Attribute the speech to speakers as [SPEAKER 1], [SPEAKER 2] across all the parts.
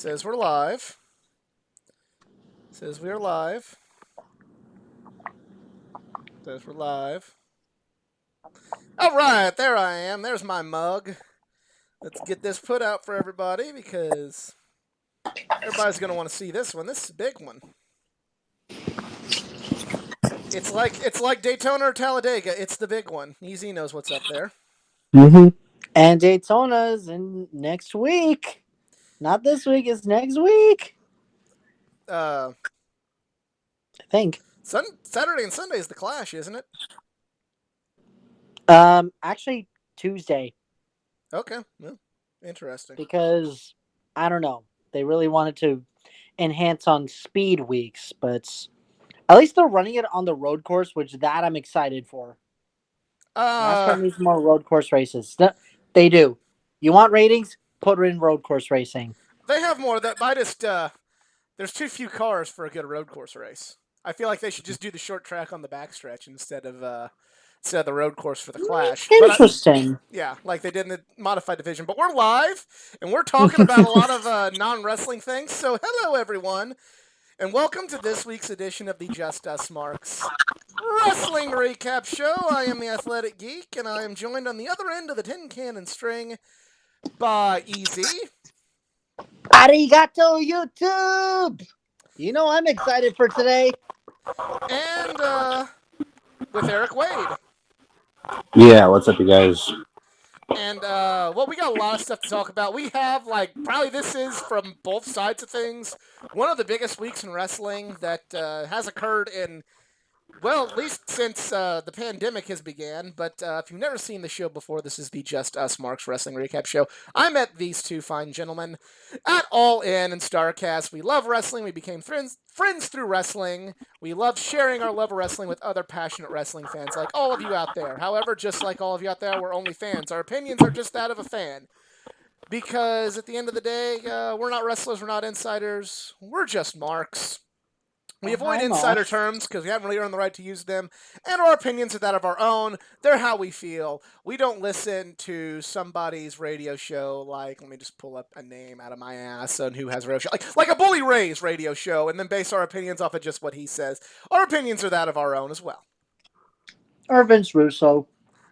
[SPEAKER 1] Says we're live. Says we are live. Says we're live. All right, there I am. There's my mug. Let's get this put out for everybody because everybody's going to want to see this one. This is a big one. It's like Daytona or Talladega. It's the big one. Easy knows what's up there.
[SPEAKER 2] Mm-hmm. And Daytona's in next week. Not this week. It's next week.
[SPEAKER 1] I
[SPEAKER 2] think.
[SPEAKER 1] Saturday and Sunday is the Clash, isn't it?
[SPEAKER 2] Actually Tuesday.
[SPEAKER 1] Okay. Well, interesting.
[SPEAKER 2] Because I don't know. They really wanted to enhance on speed weeks, but at least they're running it on the road course, which that I'm excited for. NASCAR needs more road course races. They do. You want ratings? Put in road course racing.
[SPEAKER 1] They have more. That I just there's too few cars for a good road course race. I feel like they should just do the short track on the backstretch instead of the road course for the Clash.
[SPEAKER 2] Interesting.
[SPEAKER 1] Yeah, like they did in the modified division. But we're live, and we're talking about a lot of non-wrestling things. So hello, everyone, and welcome to this week's edition of the Just Us Marks Wrestling Recap Show. I am the Athletic Geek, and I am joined on the other end of the tin cannon string by Easy.
[SPEAKER 2] Arigato, YouTube! You know I'm excited for today.
[SPEAKER 1] And with Eric Wade.
[SPEAKER 3] Yeah, what's up, you guys?
[SPEAKER 1] And, well, we got a lot of stuff to talk about. We have, probably this is, from both sides of things, one of the biggest weeks in wrestling that has occurred in, well, at least since the pandemic has began. But if you've never seen the show before, this is the Just Us Marks Wrestling Recap Show. I met these two fine gentlemen at All In and StarCast. We love wrestling. We became friends through wrestling. We love sharing our love of wrestling with other passionate wrestling fans like all of you out there. However, just like all of you out there, we're only fans. Our opinions are just that of a fan. Because at the end of the day, we're not wrestlers, we're not insiders, we're just marks. We avoid insider terms because we haven't really earned the right to use them, and our opinions are that of our own. They're how we feel. We don't listen to somebody's radio show like, let me just pull up a name out of my ass on who has a radio show, like a Bully Ray's radio show, and then base our opinions off of just what he says. Our opinions are that of our own as well.
[SPEAKER 2] Or Vince Russo.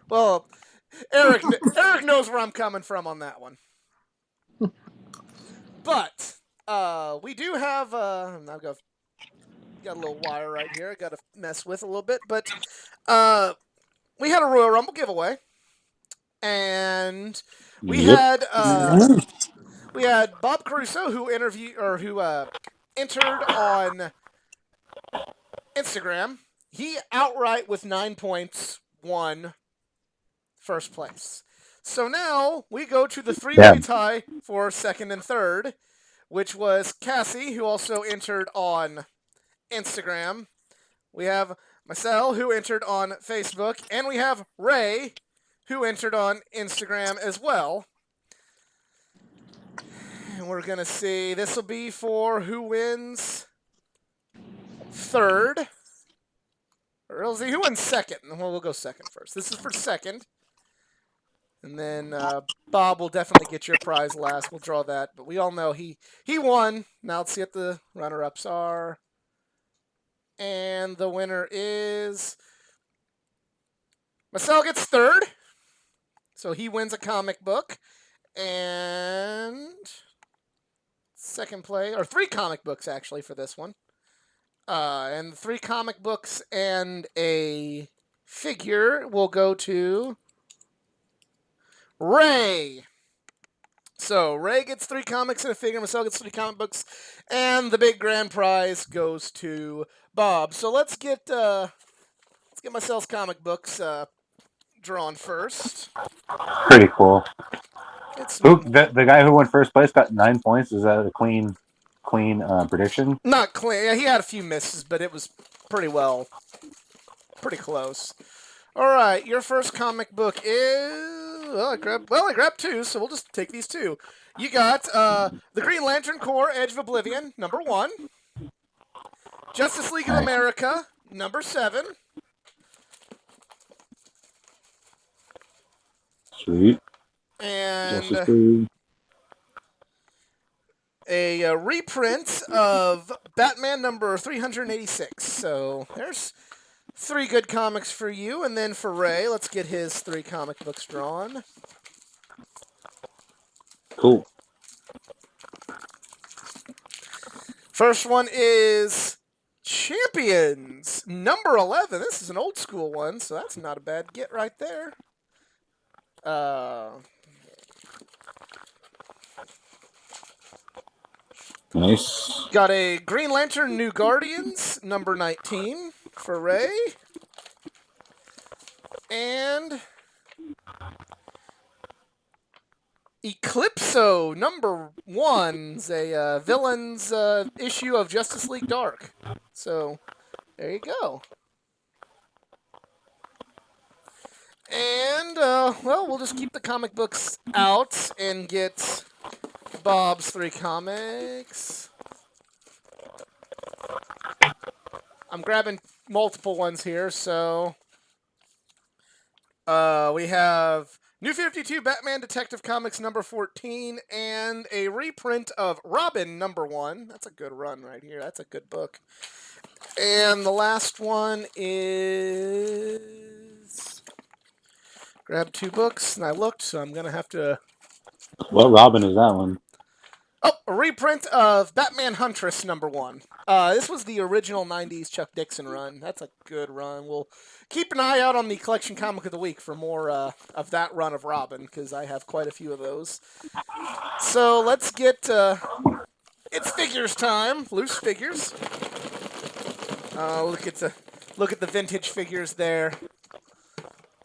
[SPEAKER 1] Well, Eric knows where I'm coming from on that one. But we do have got a little wire right here I got to mess with a little bit, but we had a Royal Rumble giveaway, and we had Bob Caruso who entered on Instagram. He outright with 9 points won first place. So now we go to the three-way tie for second and third, which was Cassie, who also entered on Instagram. We have Marcel, who entered on Facebook, and we have Ray, who entered on Instagram as well. And we're going to see, this will be for who wins third. Or let's see, who wins second? Well, we'll go second first. This is for second. And then Bob will definitely get your prize last. We'll draw that. But we all know he won. Now let's see what the runner-ups are. And the winner is Marcel gets third. So he wins a comic book. And second place, or 3 comic books actually for this one. And 3 comic books and a figure will go to Ray. So Ray gets 3 comics and a figure. Marcel gets 3 comic books, and the big grand prize goes to Bob. So let's get Marcel's comic books drawn first.
[SPEAKER 3] Pretty cool. The guy who won first place got 9 points. Is that a clean prediction?
[SPEAKER 1] Not clean. Yeah, he had a few misses, but it was pretty close. All right, your first comic book is. I grabbed 2, so we'll just take these 2. You got the Green Lantern Corps Edge of Oblivion, number 1. Justice League of America, number 7.
[SPEAKER 3] Sweet.
[SPEAKER 1] And a reprint of Batman number 386. So there's 3 good comics for you. And then for Ray, let's get his 3 comic books drawn.
[SPEAKER 3] Cool.
[SPEAKER 1] First one is Champions number 11. This is an old school one, so that's not a bad get right there.
[SPEAKER 3] Nice.
[SPEAKER 1] Got a Green Lantern New Guardians number 19 for Ray. And Eclipso number 1's a villains issue of Justice League Dark. So there you go. And well, we'll just keep the comic books out and get Bob's 3 comics. I'm grabbing multiple ones here, so we have New 52 Batman Detective Comics number 14 and a reprint of Robin number 1. That's a good run right here. That's a good book. And the last one is... Grabbed 2 books, and I looked, so I'm going to have to...
[SPEAKER 3] What Robin is that one?
[SPEAKER 1] Oh, a reprint of Batman Huntress number 1. This was the original 90s Chuck Dixon run. That's a good run. We'll keep an eye out on the Collection Comic of the Week for more of that run of Robin, because I have quite a few of those. So let's get... it's figures time. Loose figures. Look at the vintage figures there.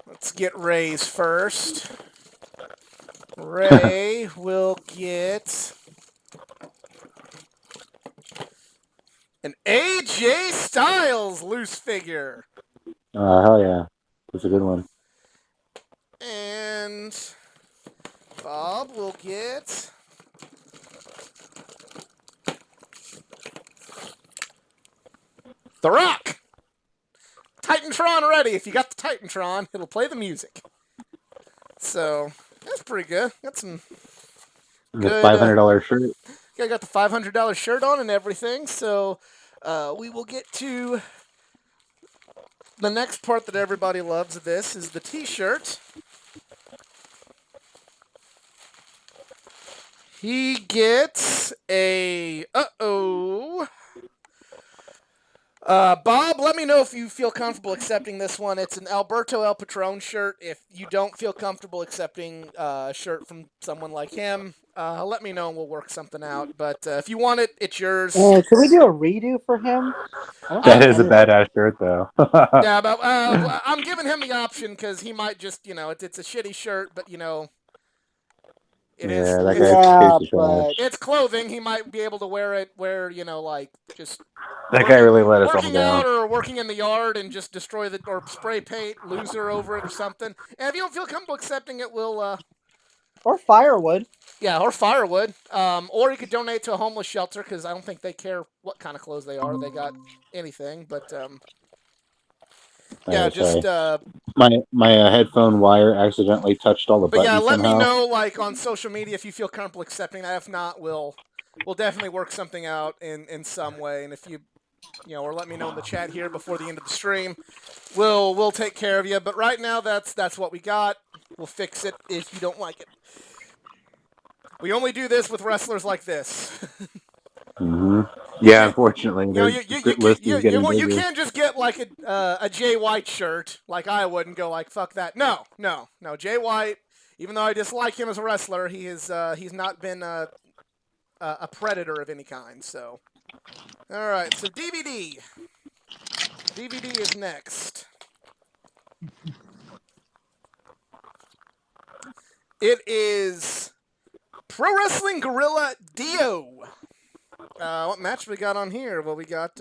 [SPEAKER 1] Let's get Ray's first. Ray will get an AJ Styles loose figure.
[SPEAKER 3] Hell yeah. That's a good one.
[SPEAKER 1] And Bob will get The Rock. Titantron ready. If you got the Titantron, it'll play the music. So that's pretty good. Got some
[SPEAKER 3] The $500 shirt.
[SPEAKER 1] I got the $500 shirt on and everything. So we will get to the next part that everybody loves of this is the T-shirt. He gets a Bob, let me know if you feel comfortable accepting this one. It's an Alberto El Patron shirt. If you don't feel comfortable accepting a shirt from someone like him, let me know and we'll work something out. But if you want it, it's yours.
[SPEAKER 2] Can we do a redo for him?
[SPEAKER 3] That is a badass shirt, though.
[SPEAKER 1] Yeah, but I'm giving him the option because he might just, it's a shitty shirt, but, it's clothing. He might be able to wear it where, just...
[SPEAKER 3] That guy really let us all
[SPEAKER 1] working
[SPEAKER 3] down.
[SPEAKER 1] out or working in the yard and just destroy or spray paint loser over it or something. And if you don't feel comfortable accepting it, we'll
[SPEAKER 2] or firewood.
[SPEAKER 1] Yeah, or firewood. Or you could donate to a homeless shelter because I don't think they care what kind of clothes they are. They got anything, but yeah, just
[SPEAKER 3] my headphone wire accidentally touched all the buttons.
[SPEAKER 1] But yeah, let
[SPEAKER 3] somehow.
[SPEAKER 1] me know on social media if you feel comfortable accepting that. If not, we'll definitely work something out in some way. And if you or let me know in the chat here before the end of the stream, we'll take care of you. But right now, that's what we got. We'll fix it if you don't like it. We only do this with wrestlers like this.
[SPEAKER 3] Mm-hmm. Yeah, unfortunately,
[SPEAKER 1] you can't just get like a Jay White shirt like I would and go like fuck that. No. Jay White, even though I dislike him as a wrestler, he's not been a predator of any kind. So, all right. So DVD is next. It is Pro Wrestling Guerrilla Dio. What match we got on here? Well, we got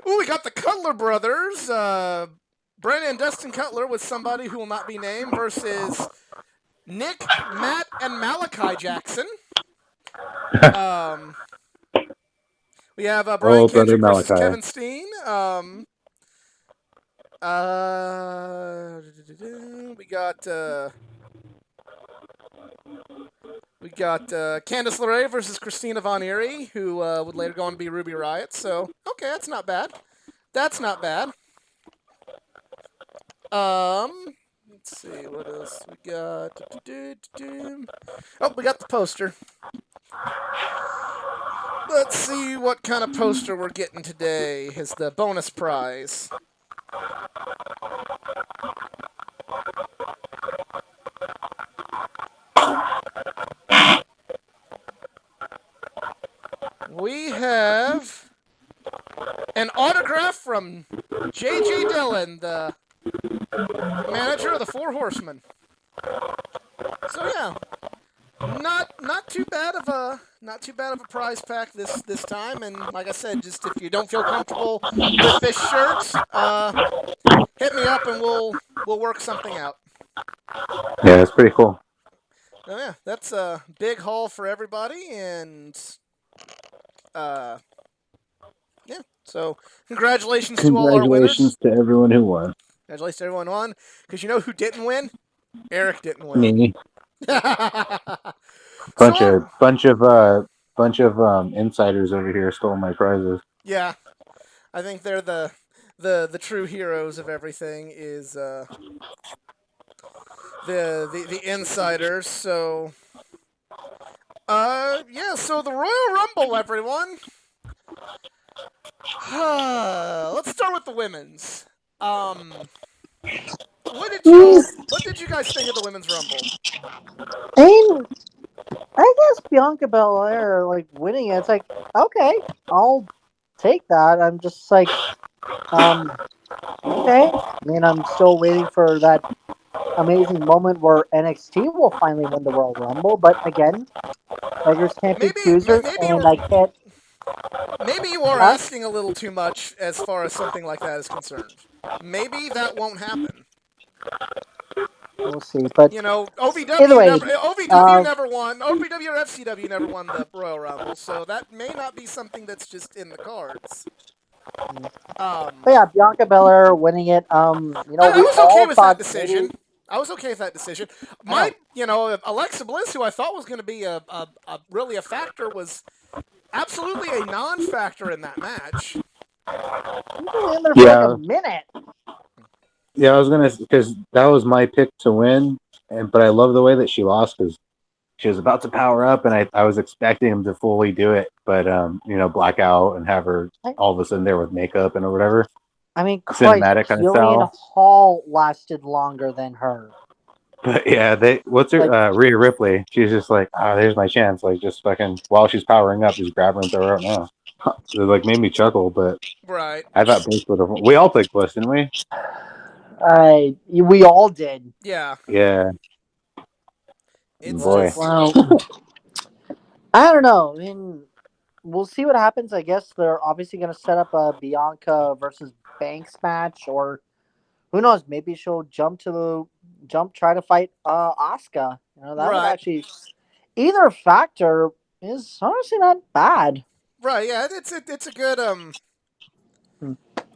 [SPEAKER 1] we got the Cutler brothers, Brandon and Dustin Cutler with somebody who will not be named versus Nick, Matt, and Malachi Jackson. We have Brian Kendrick versus Kevin Steen. We got We got Candice LeRae versus Christina Von Eerie, who would later go on to be Ruby Riott. So, okay, that's not bad. That's not bad. Let's see what else we got. Oh, we got the poster. Let's see what kind of poster we're getting today as the bonus prize. We have an autograph from J.J. Dillon, the manager of the Four Horsemen. So yeah, not too bad of a prize pack this time. And like I said, just if you don't feel comfortable with this shirt, hit me up and we'll work something out.
[SPEAKER 3] Yeah, it's pretty cool.
[SPEAKER 1] Oh yeah, that's a big haul for everybody, and yeah. So congratulations to all our winners.
[SPEAKER 3] Congratulations to everyone who won.
[SPEAKER 1] Congratulations to everyone who won. Because you know who didn't win? Eric didn't win.
[SPEAKER 3] Me. bunch of insiders over here stole my prizes.
[SPEAKER 1] Yeah, I think they're the true heroes of everything. Is the insiders. So yeah. So the Royal Rumble, everyone. Let's start with the women's. What did you guys think of the women's Rumble?
[SPEAKER 2] I guess Bianca Belair winning it. It's like, okay, I'll take that. I'm just like, okay. I mean, I'm still waiting for that amazing moment where NXT will finally win the Royal Rumble. But again, beggars can't be choosers, and I can't.
[SPEAKER 1] Maybe you are asking a little too much as far as something like that is concerned. Maybe that won't happen.
[SPEAKER 2] We'll see, but
[SPEAKER 1] you know, OVW never won. OVW or FCW never won the Royal Rumble, so that may not be something that's just in the cards.
[SPEAKER 2] But yeah, Bianca Belair winning it.
[SPEAKER 1] I was okay with that decision. I was okay with that decision. Alexa Bliss, who I thought was going to be really a factor, was absolutely a non-factor in that match.
[SPEAKER 2] Yeah. A minute.
[SPEAKER 3] Yeah, I was gonna, because that was my pick to win, but I love the way that she lost because she was about to power up, and I was expecting him to fully do it, but black out and have her all of a sudden there with makeup and or whatever.
[SPEAKER 2] I mean,
[SPEAKER 3] cinematic kind of style.
[SPEAKER 2] Hall lasted longer than her.
[SPEAKER 3] But yeah, what's her Rhea Ripley? She's just like, there's my chance. Like, just fucking while she's powering up, just grab her and throw her out now. It made me chuckle, but
[SPEAKER 1] right.
[SPEAKER 3] I thought Bliss would have. We all picked Bliss, didn't we?
[SPEAKER 2] We all did.
[SPEAKER 1] Yeah.
[SPEAKER 3] Yeah. Boy.
[SPEAKER 2] Well, I don't know. I mean, we'll see what happens. I guess they're obviously going to set up a Bianca versus Banks match, or who knows? Maybe she'll try to fight Asuka. That would actually. Either factor is honestly not bad.
[SPEAKER 1] Right? Yeah, it's a good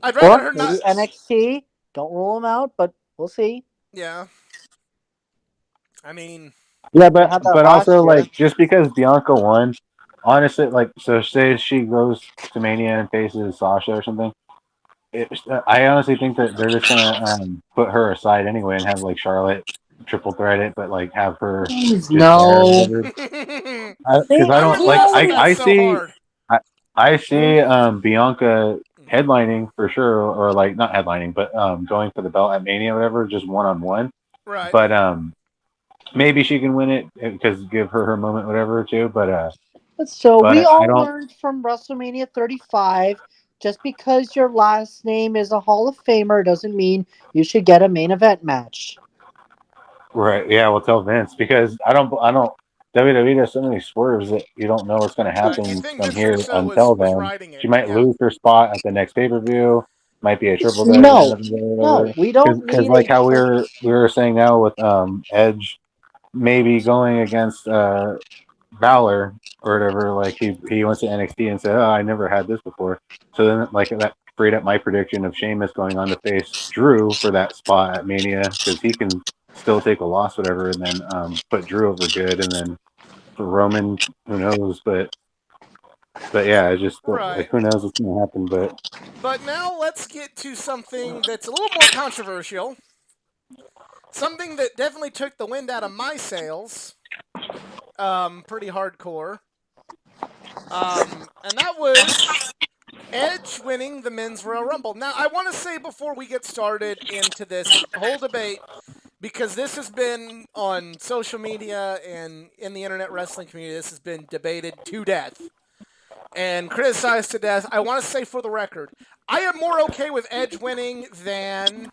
[SPEAKER 1] I'd rather her not
[SPEAKER 2] NXT. Don't rule them out, but we'll see.
[SPEAKER 1] Yeah. I mean.
[SPEAKER 3] Yeah, but also just because Bianca won, honestly, so say she goes to Mania and faces Sasha or something. I honestly think that they're just gonna put her aside anyway and have Charlotte triple threat it, but have her.
[SPEAKER 2] No.
[SPEAKER 3] Because I don't I see Bianca headlining for sure, or not headlining, but going for the belt at Mania, or whatever, just 1-on-1.
[SPEAKER 1] Right.
[SPEAKER 3] But maybe she can win it because give her moment, whatever, too. But
[SPEAKER 2] we all learned from WrestleMania 35. Just because your last name is a Hall of Famer doesn't mean you should get a main event match.
[SPEAKER 3] Right. Yeah. We'll tell Vince because I don't. WWE does so many swerves that you don't know what's going to happen from here until then. She might lose her spot at the next pay-per-view. Might be a triple threat.
[SPEAKER 2] No, we don't.
[SPEAKER 3] Because how we were saying now with Edge, maybe going against Balor or whatever. He went to NXT and said, "Oh, I never had this before." So then that freed up my prediction of Sheamus going on to face Drew for that spot at Mania because he can still take a loss, whatever, and then put Drew over good, and then for Roman, who knows? But yeah, it's just
[SPEAKER 1] Right.
[SPEAKER 3] like who knows what's gonna happen.
[SPEAKER 1] But now let's get to something that's a little more controversial. Something that definitely took the wind out of my sails. Pretty hardcore. And that was Edge winning the men's Royal Rumble. Now, I want to say before we get started into this whole debate, because this has been on social media and in the internet wrestling community, this has been debated to death and criticized to death. I want to say for the record, I am more okay with Edge winning than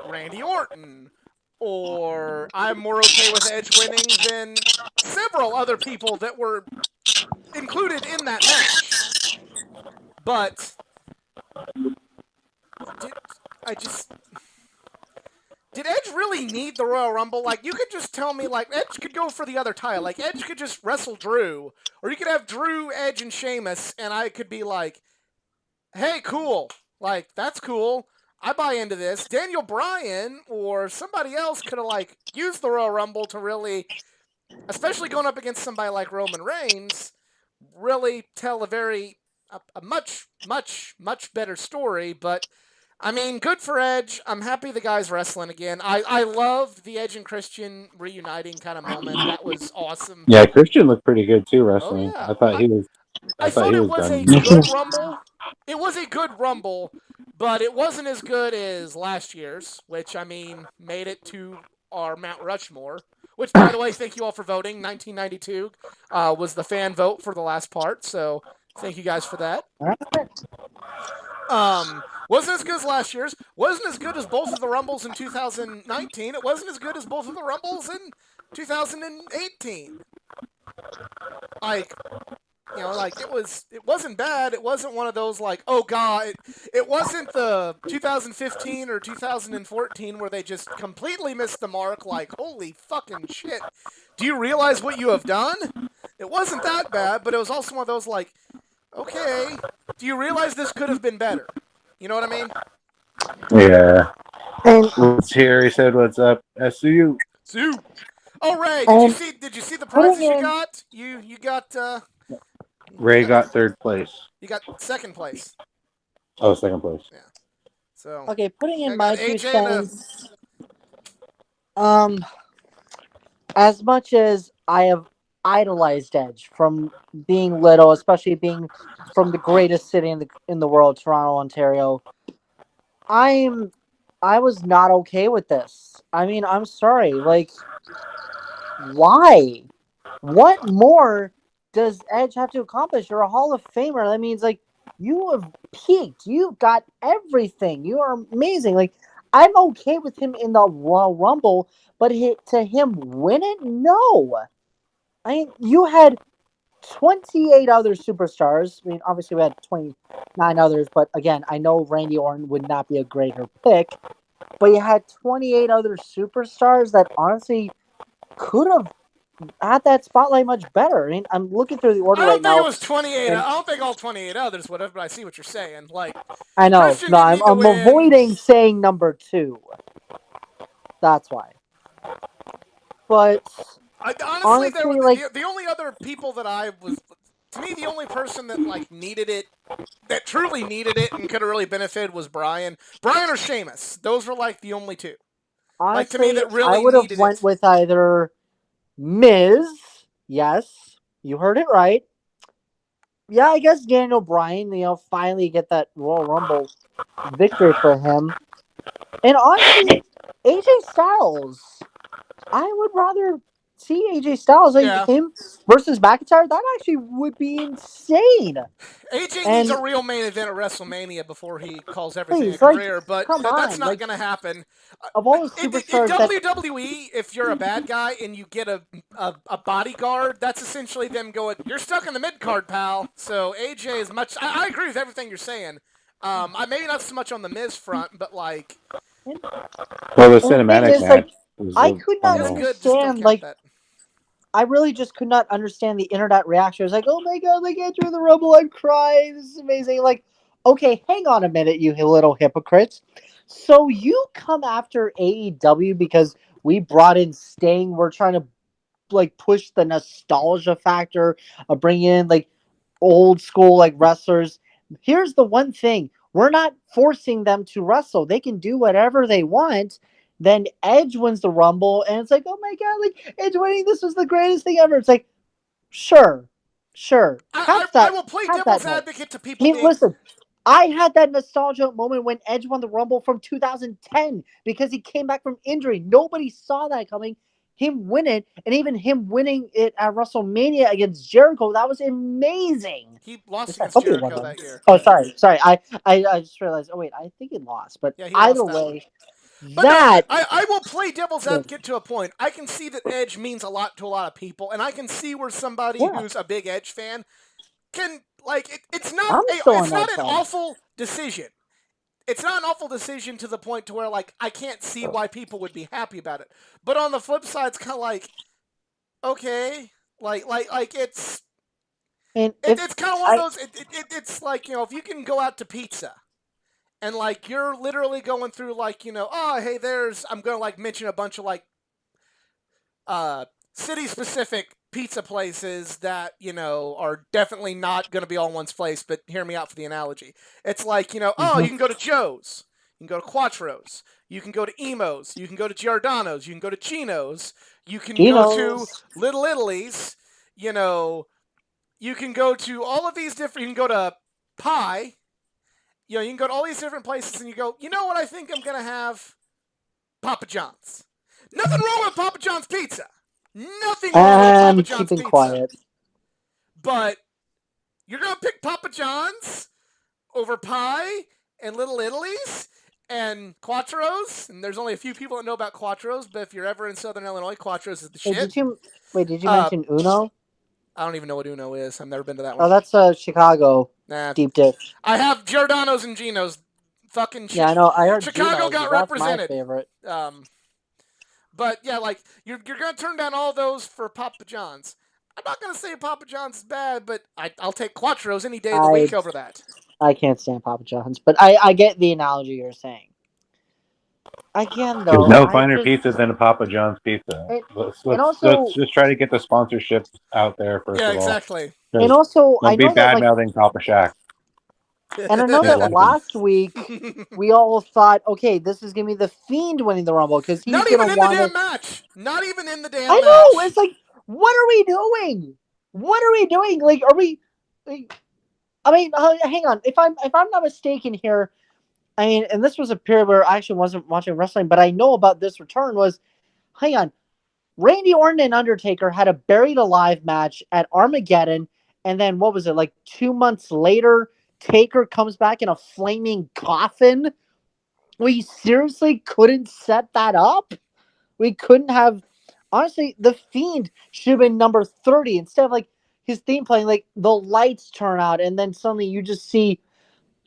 [SPEAKER 1] Randy Orton, or I'm more okay with Edge winning than several other people that were included in that match. But did I just did Edge really need the Royal Rumble? Like, you could just tell me, like, Edge could go for the other title. Like, Edge could just wrestle Drew, or you could have Drew, Edge, and Sheamus, and I could be like, hey, cool. Like, that's cool. I buy into this. Daniel Bryan or somebody else could have, like, used the Royal Rumble to really, especially going up against somebody like Roman Reigns, really tell a much, much, much better story. But, I mean, good for Edge. I'm happy the guy's wrestling again. I loved the Edge and Christian reuniting kind of moment. That was awesome.
[SPEAKER 3] yeah, Christian looked pretty good too
[SPEAKER 1] Oh,
[SPEAKER 3] wrestling.
[SPEAKER 1] yeah.
[SPEAKER 3] I thought he was. I
[SPEAKER 1] I
[SPEAKER 3] thought
[SPEAKER 1] thought
[SPEAKER 3] he
[SPEAKER 1] it
[SPEAKER 3] was
[SPEAKER 1] was a
[SPEAKER 3] done.
[SPEAKER 1] good Rumble. It was a good Rumble, but it wasn't as good as last year's, which, I mean, made it to our Mount Rushmore. Which, by the way, thank you all for voting. 1992 was the fan vote for the last part, so thank you guys for that. Wasn't as good as last year's. Wasn't as good as both of the Rumbles in 2019. It wasn't as good as both of the Rumbles in 2018. Like, like it wasn't bad. It wasn't one of those like, oh god, it wasn't the 2015 or 2014 where they just completely missed the mark. Like, holy fucking shit, do you realize what you have done? It wasn't that bad, but it was also one of those like, okay, do you realize this could have been better? You know what I mean?
[SPEAKER 3] Yeah.
[SPEAKER 2] And
[SPEAKER 3] Let's hear. He said, "What's up, SU?"
[SPEAKER 1] Sue. Oh, Ray,
[SPEAKER 2] and
[SPEAKER 1] did you see the
[SPEAKER 2] putting
[SPEAKER 1] prizes you
[SPEAKER 2] in
[SPEAKER 1] got? You got
[SPEAKER 3] Ray got third place.
[SPEAKER 1] you got second place.
[SPEAKER 3] Oh, second place.
[SPEAKER 1] Yeah. So
[SPEAKER 2] okay, putting
[SPEAKER 1] I
[SPEAKER 2] in
[SPEAKER 1] got
[SPEAKER 2] my two
[SPEAKER 1] AJ and a
[SPEAKER 2] cents. As much as I have idolized Edge from being little, especially being from the greatest city in the world, Toronto, Ontario, I'm I was not okay with this. I mean, I'm sorry. Like, why? What more does Edge have to accomplish? You're a Hall of Famer. That means like you have peaked. You've got everything. You are amazing. Like, I'm okay with him in the Royal Rumble, but to him win it, no. I mean, you had 28 other superstars. I mean, obviously we had 29 others, but again, I know Randy Orton would not be a greater pick. But you had 28 other superstars that honestly could have had that spotlight much better. I mean, I'm looking through the order
[SPEAKER 1] I
[SPEAKER 2] right
[SPEAKER 1] don't think it
[SPEAKER 2] now,
[SPEAKER 1] was 28.
[SPEAKER 2] and
[SPEAKER 1] I don't think all 28 others would have, but I see what you're saying. Like,
[SPEAKER 2] I know.
[SPEAKER 1] Christian
[SPEAKER 2] No,
[SPEAKER 1] didn't need to
[SPEAKER 2] I'm
[SPEAKER 1] win.
[SPEAKER 2] avoiding saying number 2. That's why. But
[SPEAKER 1] Honestly,
[SPEAKER 2] honestly, like,
[SPEAKER 1] the only other people that to me, the only person that like needed it, that truly needed it and could have really benefited was Brian. Brian or Sheamus. Those were like the only two. Like, to me,
[SPEAKER 2] honestly,
[SPEAKER 1] that
[SPEAKER 2] I
[SPEAKER 1] really
[SPEAKER 2] would have
[SPEAKER 1] needed
[SPEAKER 2] went
[SPEAKER 1] it.
[SPEAKER 2] with either Miz. Yes, you heard it right. Yeah, I guess Daniel Bryan, finally get that Royal Rumble victory for him. And honestly, AJ Styles. I would rather see AJ Styles like
[SPEAKER 1] Yeah.
[SPEAKER 2] him versus McIntyre. That actually would be insane.
[SPEAKER 1] AJ needs
[SPEAKER 2] And
[SPEAKER 1] a real main event at WrestleMania before he calls everything a
[SPEAKER 2] please, like,
[SPEAKER 1] career, but
[SPEAKER 2] come
[SPEAKER 1] that's
[SPEAKER 2] on,
[SPEAKER 1] not
[SPEAKER 2] like
[SPEAKER 1] going to happen.
[SPEAKER 2] of all the
[SPEAKER 1] In
[SPEAKER 2] superstars that
[SPEAKER 1] WWE, if you're a bad guy and you get a bodyguard, that's essentially them going, "You're stuck in the mid card, pal." So AJ is much. I agree with everything you're saying. I maybe not so much on the Miz front, but like,
[SPEAKER 3] Well, the
[SPEAKER 2] and the thing
[SPEAKER 3] cinematic
[SPEAKER 2] is, like,
[SPEAKER 3] match was
[SPEAKER 2] I could not
[SPEAKER 1] it's
[SPEAKER 3] phenomenal.
[SPEAKER 1] good. Just don't
[SPEAKER 2] understand,
[SPEAKER 1] count
[SPEAKER 2] like,
[SPEAKER 1] that.
[SPEAKER 2] I really just could not understand the internet reaction. It was like, oh my god, like enter the Rumble, I'm crying. This is amazing. Like, okay, hang on a minute, you little hypocrites. So you come after AEW because we brought in Sting. We're trying to like push the nostalgia factor of bringing in like old school like wrestlers. Here's the one thing: we're not forcing them to wrestle. They can do whatever they want. Then Edge wins the Rumble, and it's like, oh my god, like Edge winning, this was the greatest thing ever. It's like, sure,
[SPEAKER 1] I will play
[SPEAKER 2] have
[SPEAKER 1] devil's
[SPEAKER 2] that night.
[SPEAKER 1] advocate to
[SPEAKER 2] I
[SPEAKER 1] people
[SPEAKER 2] mean,
[SPEAKER 1] being.
[SPEAKER 2] listen, I had that nostalgia moment when Edge won the Rumble from 2010 because he came back from injury. Nobody saw that coming. Him win it, and even him winning it at WrestleMania against Jericho, that was amazing.
[SPEAKER 1] He lost
[SPEAKER 2] I
[SPEAKER 1] against
[SPEAKER 2] hope he won
[SPEAKER 1] Jericho
[SPEAKER 2] them.
[SPEAKER 1] that year.
[SPEAKER 2] Oh,
[SPEAKER 1] But
[SPEAKER 2] sorry. I just realized. Oh wait, I think he lost. But
[SPEAKER 1] yeah, he
[SPEAKER 2] either
[SPEAKER 1] lost that one.
[SPEAKER 2] way,
[SPEAKER 1] But no,
[SPEAKER 2] that
[SPEAKER 1] I will play devil's advocate to a point. I can see that Edge means a lot to a lot of people, and I can see where somebody
[SPEAKER 2] yeah,
[SPEAKER 1] who's a big Edge fan can like it's not
[SPEAKER 2] I'm still
[SPEAKER 1] it's
[SPEAKER 2] an
[SPEAKER 1] not
[SPEAKER 2] Edge
[SPEAKER 1] an
[SPEAKER 2] fan.
[SPEAKER 1] awful decision. It's not an awful decision to the point to where like I can't see why people would be happy about it. But on the flip side, it's kind of like okay, like
[SPEAKER 2] And
[SPEAKER 1] it's kind of one of
[SPEAKER 2] I
[SPEAKER 1] those. It's like if you can go out to pizza and like you're literally going through like oh hey there's I'm gonna like mention a bunch of like city specific pizza places that are definitely not going to be all in one's place, but hear me out for the analogy. It's like oh you can go to Joe's, you can go to Quattro's, you can go to Emo's, you can go to Giordano's, you can go to Chino's, you can go to
[SPEAKER 2] Geno's.
[SPEAKER 1] Little Italy's, you can go to all of these different, you can go to Pie, you can go to all these different places and you go, you know what, I think I'm going to have Papa John's. Nothing wrong with Papa John's pizza. Nothing wrong with a Papa
[SPEAKER 2] I'm
[SPEAKER 1] John's
[SPEAKER 2] keeping
[SPEAKER 1] pizza.
[SPEAKER 2] quiet.
[SPEAKER 1] But you're going to pick Papa John's over Pie and Little Italy's and Quattro's. And there's only a few people that know about Quattro's, but if you're ever in Southern Illinois, Quattro's is the
[SPEAKER 2] Wait,
[SPEAKER 1] shit.
[SPEAKER 2] did you mention Uno?
[SPEAKER 1] I don't even know what Uno is. I've never been to that one.
[SPEAKER 2] Oh, that's Chicago deep dish.
[SPEAKER 1] I have Giordano's and Geno's. Fucking shit.
[SPEAKER 2] Yeah, I know. I heard
[SPEAKER 1] Chicago
[SPEAKER 2] Geno's,
[SPEAKER 1] got
[SPEAKER 2] that's
[SPEAKER 1] represented.
[SPEAKER 2] my favorite.
[SPEAKER 1] But yeah, like you're gonna turn down all those for Papa John's. I'm not gonna say Papa John's is bad, but I'll take Quattro's any day of the week over that.
[SPEAKER 2] I can't stand Papa John's, but I get the analogy you're saying. Again, though,
[SPEAKER 3] there's no finer pizza than a Papa John's pizza. Let's just try to get the sponsorship out there first of all.
[SPEAKER 1] Exactly.
[SPEAKER 2] And also,
[SPEAKER 3] don't be bad mouthing Papa Shack.
[SPEAKER 2] And I know that last week we all thought, okay, this is gonna be the Fiend winning the Rumble because he's
[SPEAKER 1] not
[SPEAKER 2] gonna
[SPEAKER 1] even in the damn match. Not even in the damn match.
[SPEAKER 2] I know. It's like, what are we doing? What are we doing? Like, are we? Like, I mean, hang on. If I'm not mistaken here, I mean, and this was a period where I actually wasn't watching wrestling, but I know about this return was, hang on, Randy Orton and Undertaker had a Buried Alive match at Armageddon, and then what was it, like 2 months later, Taker comes back in a flaming coffin? We seriously couldn't set that up? We couldn't have, honestly, the Fiend should have been number 30 instead of like his theme playing, like the lights turn out, and then suddenly you just see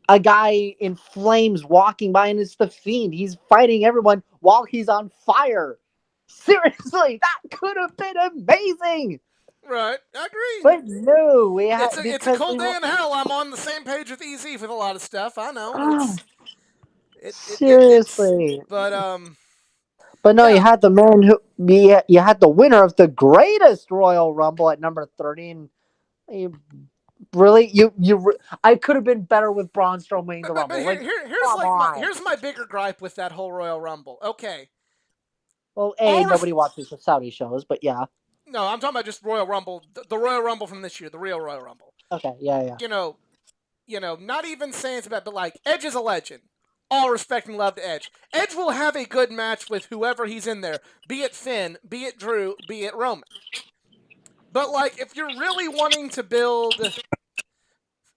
[SPEAKER 2] a guy in flames walking by, and it's the Fiend. He's fighting everyone while he's on fire. Seriously, that could have been amazing.
[SPEAKER 1] Right, I agree.
[SPEAKER 2] But no,
[SPEAKER 1] it's a cold day in hell. I'm on the same page with EZ with a lot of stuff. I know.
[SPEAKER 2] Seriously.
[SPEAKER 1] But
[SPEAKER 2] no, you had the man who you had the winner of the greatest Royal Rumble at number 30, and I could have been better with Braun Strowman winning the Rumble.
[SPEAKER 1] Here's my bigger gripe with that whole Royal Rumble. Okay.
[SPEAKER 2] Well, nobody watches the Saudi shows, but yeah.
[SPEAKER 1] No, I'm talking about just Royal Rumble, the Royal Rumble from this year, the real Royal Rumble.
[SPEAKER 2] Okay, yeah.
[SPEAKER 1] Not even saying it's bad, but like Edge is a legend. All respect and love to Edge. Edge will have a good match with whoever he's in there, be it Finn, be it Drew, be it Roman. But like, if you're really wanting to build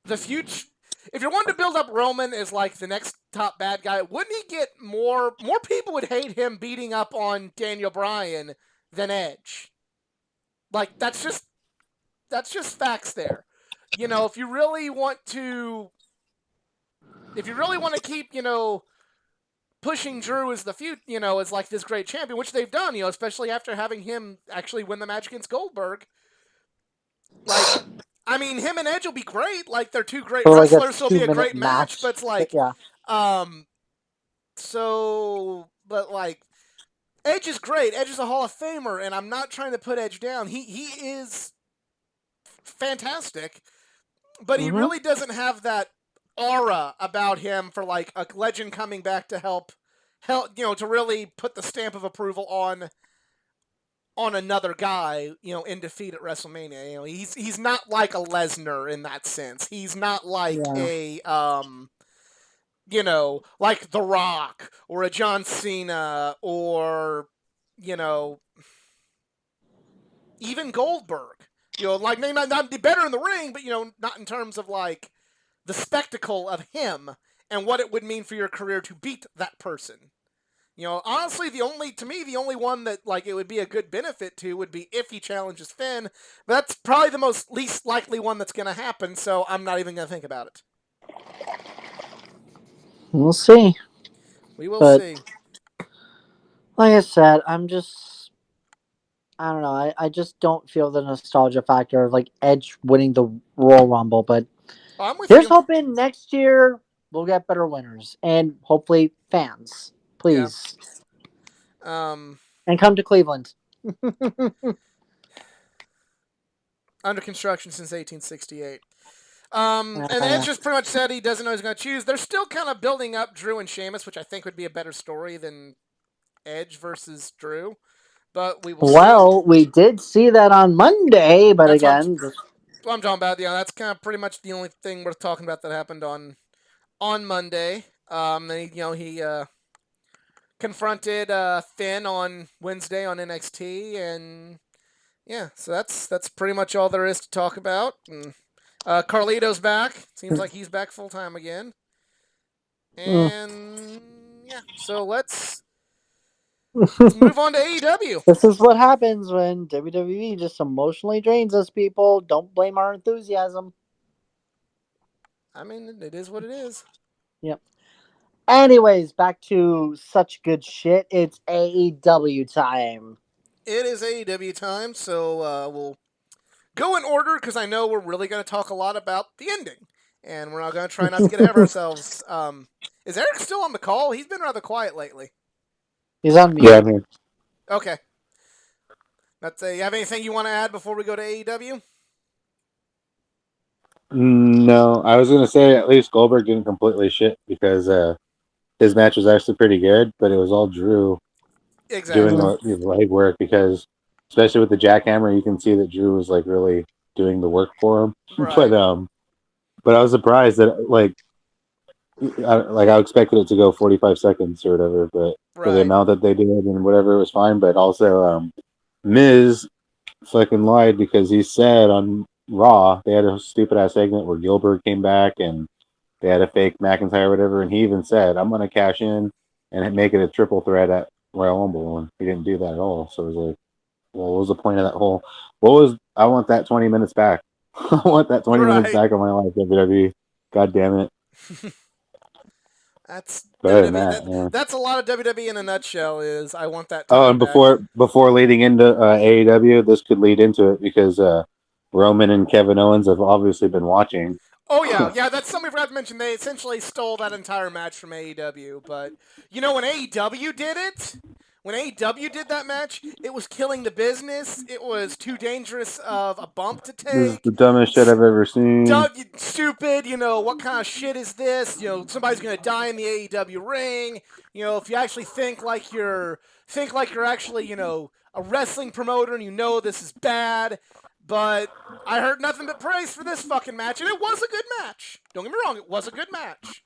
[SPEAKER 1] the future, if you're wanting to build up Roman as like the next top bad guy, wouldn't he get more people would hate him beating up on Daniel Bryan than Edge? Like that's just facts there. If you really want to keep, pushing Drew as the future, as like this great champion, which they've done, especially after having him actually win the match against Goldberg. Like, I mean, him and Edge will be great. Like, they're two great wrestlers, so it'll be a great match. But it's like,
[SPEAKER 2] yeah.
[SPEAKER 1] but like, Edge is great. Edge is a Hall of Famer, and I'm not trying to put Edge down. He is fantastic, but he
[SPEAKER 2] Mm-hmm.
[SPEAKER 1] really doesn't have that aura about him for like a legend coming back to help to really put the stamp of approval on another guy, in defeat at WrestleMania. He's not like a Lesnar in that sense. He's not like
[SPEAKER 2] Yeah.
[SPEAKER 1] a like The Rock or a John Cena or you know even Goldberg. Like maybe not be better in the ring, but not in terms of like the spectacle of him and what it would mean for your career to beat that person. Honestly, the only one that like it would be a good benefit to would be if he challenges Finn. But that's probably the most least likely one that's going to happen. So I'm not even going to think about it.
[SPEAKER 2] We'll see.
[SPEAKER 1] We will
[SPEAKER 2] But
[SPEAKER 1] see.
[SPEAKER 2] like I said, I don't know. I just don't feel the nostalgia factor of like Edge winning the Royal Rumble. But
[SPEAKER 1] Oh, I'm with
[SPEAKER 2] here's
[SPEAKER 1] you.
[SPEAKER 2] hoping next year we'll get better winners and hopefully fans,
[SPEAKER 1] Yeah.
[SPEAKER 2] please,
[SPEAKER 1] Um,
[SPEAKER 2] and come to Cleveland.
[SPEAKER 1] Under construction since 1868. And Edge
[SPEAKER 2] Uh,
[SPEAKER 1] just pretty much said he doesn't know who he's going to choose. They're still kind of building up Drew and Sheamus, which I think would be a better story than Edge versus Drew. But we will see.
[SPEAKER 2] well, we did see that on Monday, but
[SPEAKER 1] That's what
[SPEAKER 2] again,
[SPEAKER 1] I'm talking about. That's kind of pretty much the only thing worth talking about that happened on Monday. He confronted Finn on Wednesday on NXT, and yeah, so that's pretty much all there is to talk about. And Carlito's back. Seems like he's back full time again.
[SPEAKER 2] mm,
[SPEAKER 1] And yeah, so let's move on to AEW.
[SPEAKER 2] this is what happens when WWE just emotionally drains us. People don't blame our enthusiasm.
[SPEAKER 1] I mean, it is what it is.
[SPEAKER 2] Yep. Anyways, back to such good shit. It's AEW time.
[SPEAKER 1] It is AEW time, so we'll go in order because I know we're really going to talk a lot about the ending, and we're not going to try not to get ahead of ourselves. Is Eric still on the call? He's been rather quiet lately.
[SPEAKER 2] He's on mute.
[SPEAKER 3] Yeah, I mean,
[SPEAKER 1] Okay. You have anything you want to add before we go to AEW?
[SPEAKER 3] no, I was gonna say at least Goldberg didn't completely shit because his match was actually pretty good, but it was all Drew doing
[SPEAKER 1] Exactly.
[SPEAKER 2] Mm,
[SPEAKER 3] the legwork because, especially with the jackhammer, you can see that Drew was like really doing the work for him.
[SPEAKER 1] Right.
[SPEAKER 3] But I was surprised that I expected it to go 45 seconds or whatever, but for the
[SPEAKER 1] Right.
[SPEAKER 3] amount that they did and whatever, it was fine. But also, Miz fucking lied because he said on Raw they had a stupid ass segment where Gilbert came back and they had a fake McIntyre or whatever, and he even said, "I'm gonna cash in and make it a triple threat at Royal Rumble," and he didn't do that at all. So it was like, well, what was the point of that whole? What was? I want that 20 minutes back. I want that 20 minutes
[SPEAKER 1] Right.
[SPEAKER 3] back of my life, WWE. God damn it.
[SPEAKER 1] That's
[SPEAKER 3] But other than
[SPEAKER 1] WWE.
[SPEAKER 3] that, yeah.
[SPEAKER 1] That's a lot of WWE in a nutshell. Is I want that
[SPEAKER 3] Oh,
[SPEAKER 1] time
[SPEAKER 3] and
[SPEAKER 1] back.
[SPEAKER 3] before leading into AEW, this could lead into it because Roman and Kevin Owens have obviously been watching.
[SPEAKER 1] Oh yeah. That's something we forgot to mention. They essentially stole that entire match from AEW. But when AEW did it, when AEW did that match, it was killing the business. It was too dangerous of a bump to
[SPEAKER 3] This is
[SPEAKER 1] take.
[SPEAKER 3] the dumbest shit I've ever seen.
[SPEAKER 1] Stupid. What kind of shit is this? Somebody's gonna die in the AEW ring. If you actually think like you're actually a wrestling promoter and this is bad. But I heard nothing but praise for this fucking match, and it was a good match. Don't get me wrong, it was a good match.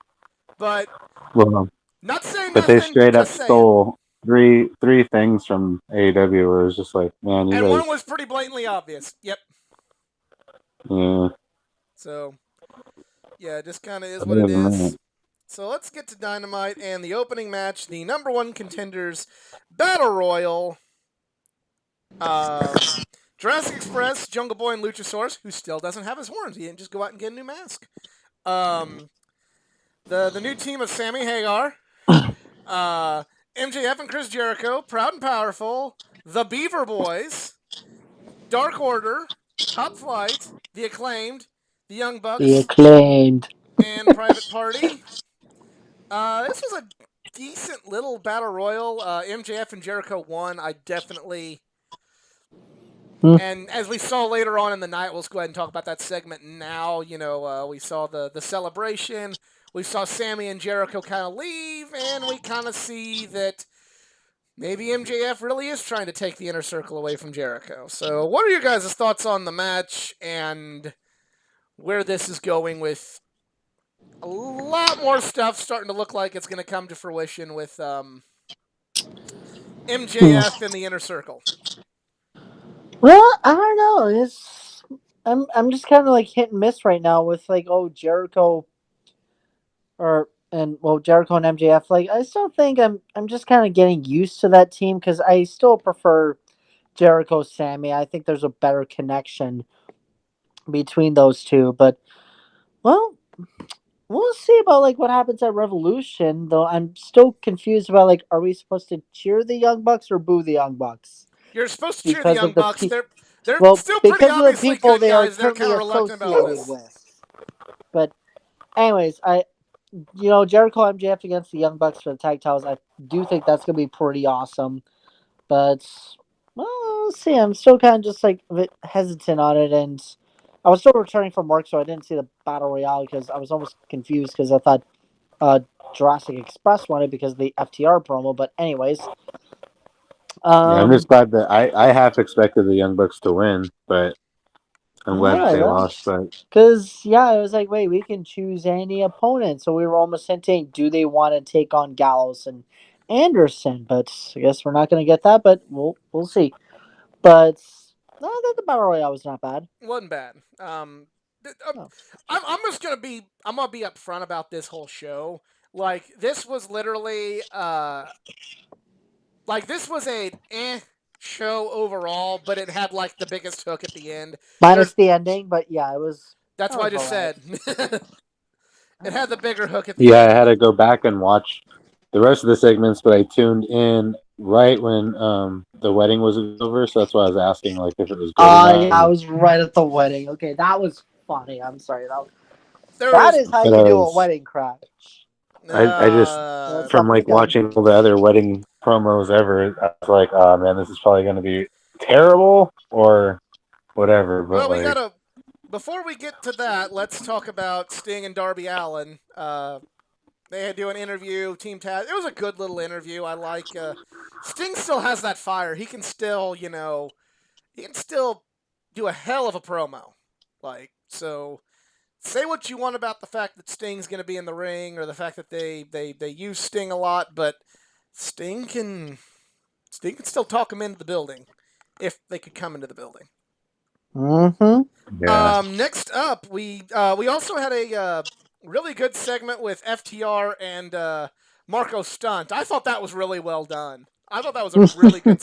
[SPEAKER 1] But
[SPEAKER 3] Well,
[SPEAKER 1] not saying
[SPEAKER 3] but they
[SPEAKER 1] nothing,
[SPEAKER 3] straight up
[SPEAKER 1] just saying.
[SPEAKER 3] stole three things from AEW where it was just like, man, you
[SPEAKER 1] And one
[SPEAKER 3] guys,
[SPEAKER 1] was pretty blatantly obvious. Yep.
[SPEAKER 3] yeah.
[SPEAKER 1] So yeah, it just kind of is what
[SPEAKER 3] Other
[SPEAKER 1] it
[SPEAKER 3] than that,
[SPEAKER 1] is. So let's get to Dynamite and the opening match, the number one contenders battle royal. Um, Jurassic Express, Jungle Boy, and Luchasaurus, who still doesn't have his horns. He didn't just go out and get a new mask. Um, the new team of Sammy Hagar, uh, MJF and Chris Jericho, Proud and Powerful, the Beaver Boys, Dark Order, Top Flight, the Acclaimed, the Young
[SPEAKER 2] the
[SPEAKER 1] Bucks,
[SPEAKER 2] acclaimed.
[SPEAKER 1] and Private Party. This was a decent little battle royal. MJF and Jericho won. I definitely. And as we saw later on in the night, we'll go ahead and talk about that segment now. We saw the celebration. We saw Sammy and Jericho kind of leave, and we kind of see that maybe MJF really is trying to take the inner circle away from Jericho. So, what are your guys' thoughts on the match and where this is going with a lot more stuff starting to look like it's going to come to fruition with MJF in the inner circle?
[SPEAKER 2] Well, I don't know. I'm just kind of like hit and miss right now with like Jericho Jericho and MJF. Like I still think I'm just kind of getting used to that team because I still prefer Jericho Sammy. I think there's a better connection between those two. But well, we'll see about like what happens at Revolution. Though I'm still confused about like, are we supposed to cheer the Young Bucks or boo the Young Bucks?
[SPEAKER 1] You're supposed to cheer the
[SPEAKER 2] Because
[SPEAKER 1] Young
[SPEAKER 2] of the
[SPEAKER 1] Bucks. They're
[SPEAKER 2] well,
[SPEAKER 1] still pretty
[SPEAKER 2] because of the
[SPEAKER 1] obviously
[SPEAKER 2] people
[SPEAKER 1] good
[SPEAKER 2] they are
[SPEAKER 1] guys. They're
[SPEAKER 2] currently
[SPEAKER 1] kind of reluctant about
[SPEAKER 2] associated
[SPEAKER 1] this.
[SPEAKER 2] with. But anyways, Jericho MJF against the Young Bucks for the tag titles. I do think that's gonna be pretty awesome. But well, we'll see. I'm still kind of just like a bit hesitant on it, and I was still returning from work, so I didn't see the battle royale because I was almost confused because I thought uh, Jurassic Express won it because of the FTR promo. But anyways,
[SPEAKER 3] Yeah, I'm just glad that I half expected the Young Bucks to win, but I'm glad that they lost. But
[SPEAKER 2] because it was like, wait, we can choose any opponent, so we were almost hinting, do they want to take on Gallows and Anderson? But I guess we're not going to get that, but we'll see. But no, I thought the battle royale was not bad.
[SPEAKER 1] Wasn't bad. I'm just gonna be upfront about this whole show. Like this was literally this was a show overall, but it had like the biggest hook at the end.
[SPEAKER 2] Minus the ending, but yeah, it was.
[SPEAKER 1] That's what I just said. It had the bigger hook at the
[SPEAKER 3] end.
[SPEAKER 1] end.
[SPEAKER 3] I had to go back and watch the rest of the segments, but I tuned in right when the wedding was over, so that's why I was asking like if it was good or not.
[SPEAKER 2] Yeah, I was right at the wedding. Okay, that was funny. I'm sorry. That is how you do a wedding crash.
[SPEAKER 3] I just from like watching all the other wedding promos ever, I was like, oh man, this is probably going to be terrible or whatever. But
[SPEAKER 1] well, we gotta. Before we get to that, let's talk about Sting and Darby Allin. They had to do an interview, Team Taz. It was a good little interview. I like. Sting still has that fire. He can still, he can still do a hell of a promo. Like so. Say what you want about the fact that Sting's going to be in the ring or the fact that they use Sting a lot, but Sting can still talk him into the building if they could come into the building.
[SPEAKER 2] Mm-hmm.
[SPEAKER 3] Yeah.
[SPEAKER 1] Next up, we also had a really good segment with FTR and Marco Stunt. I thought that was really well done. I thought that was a really good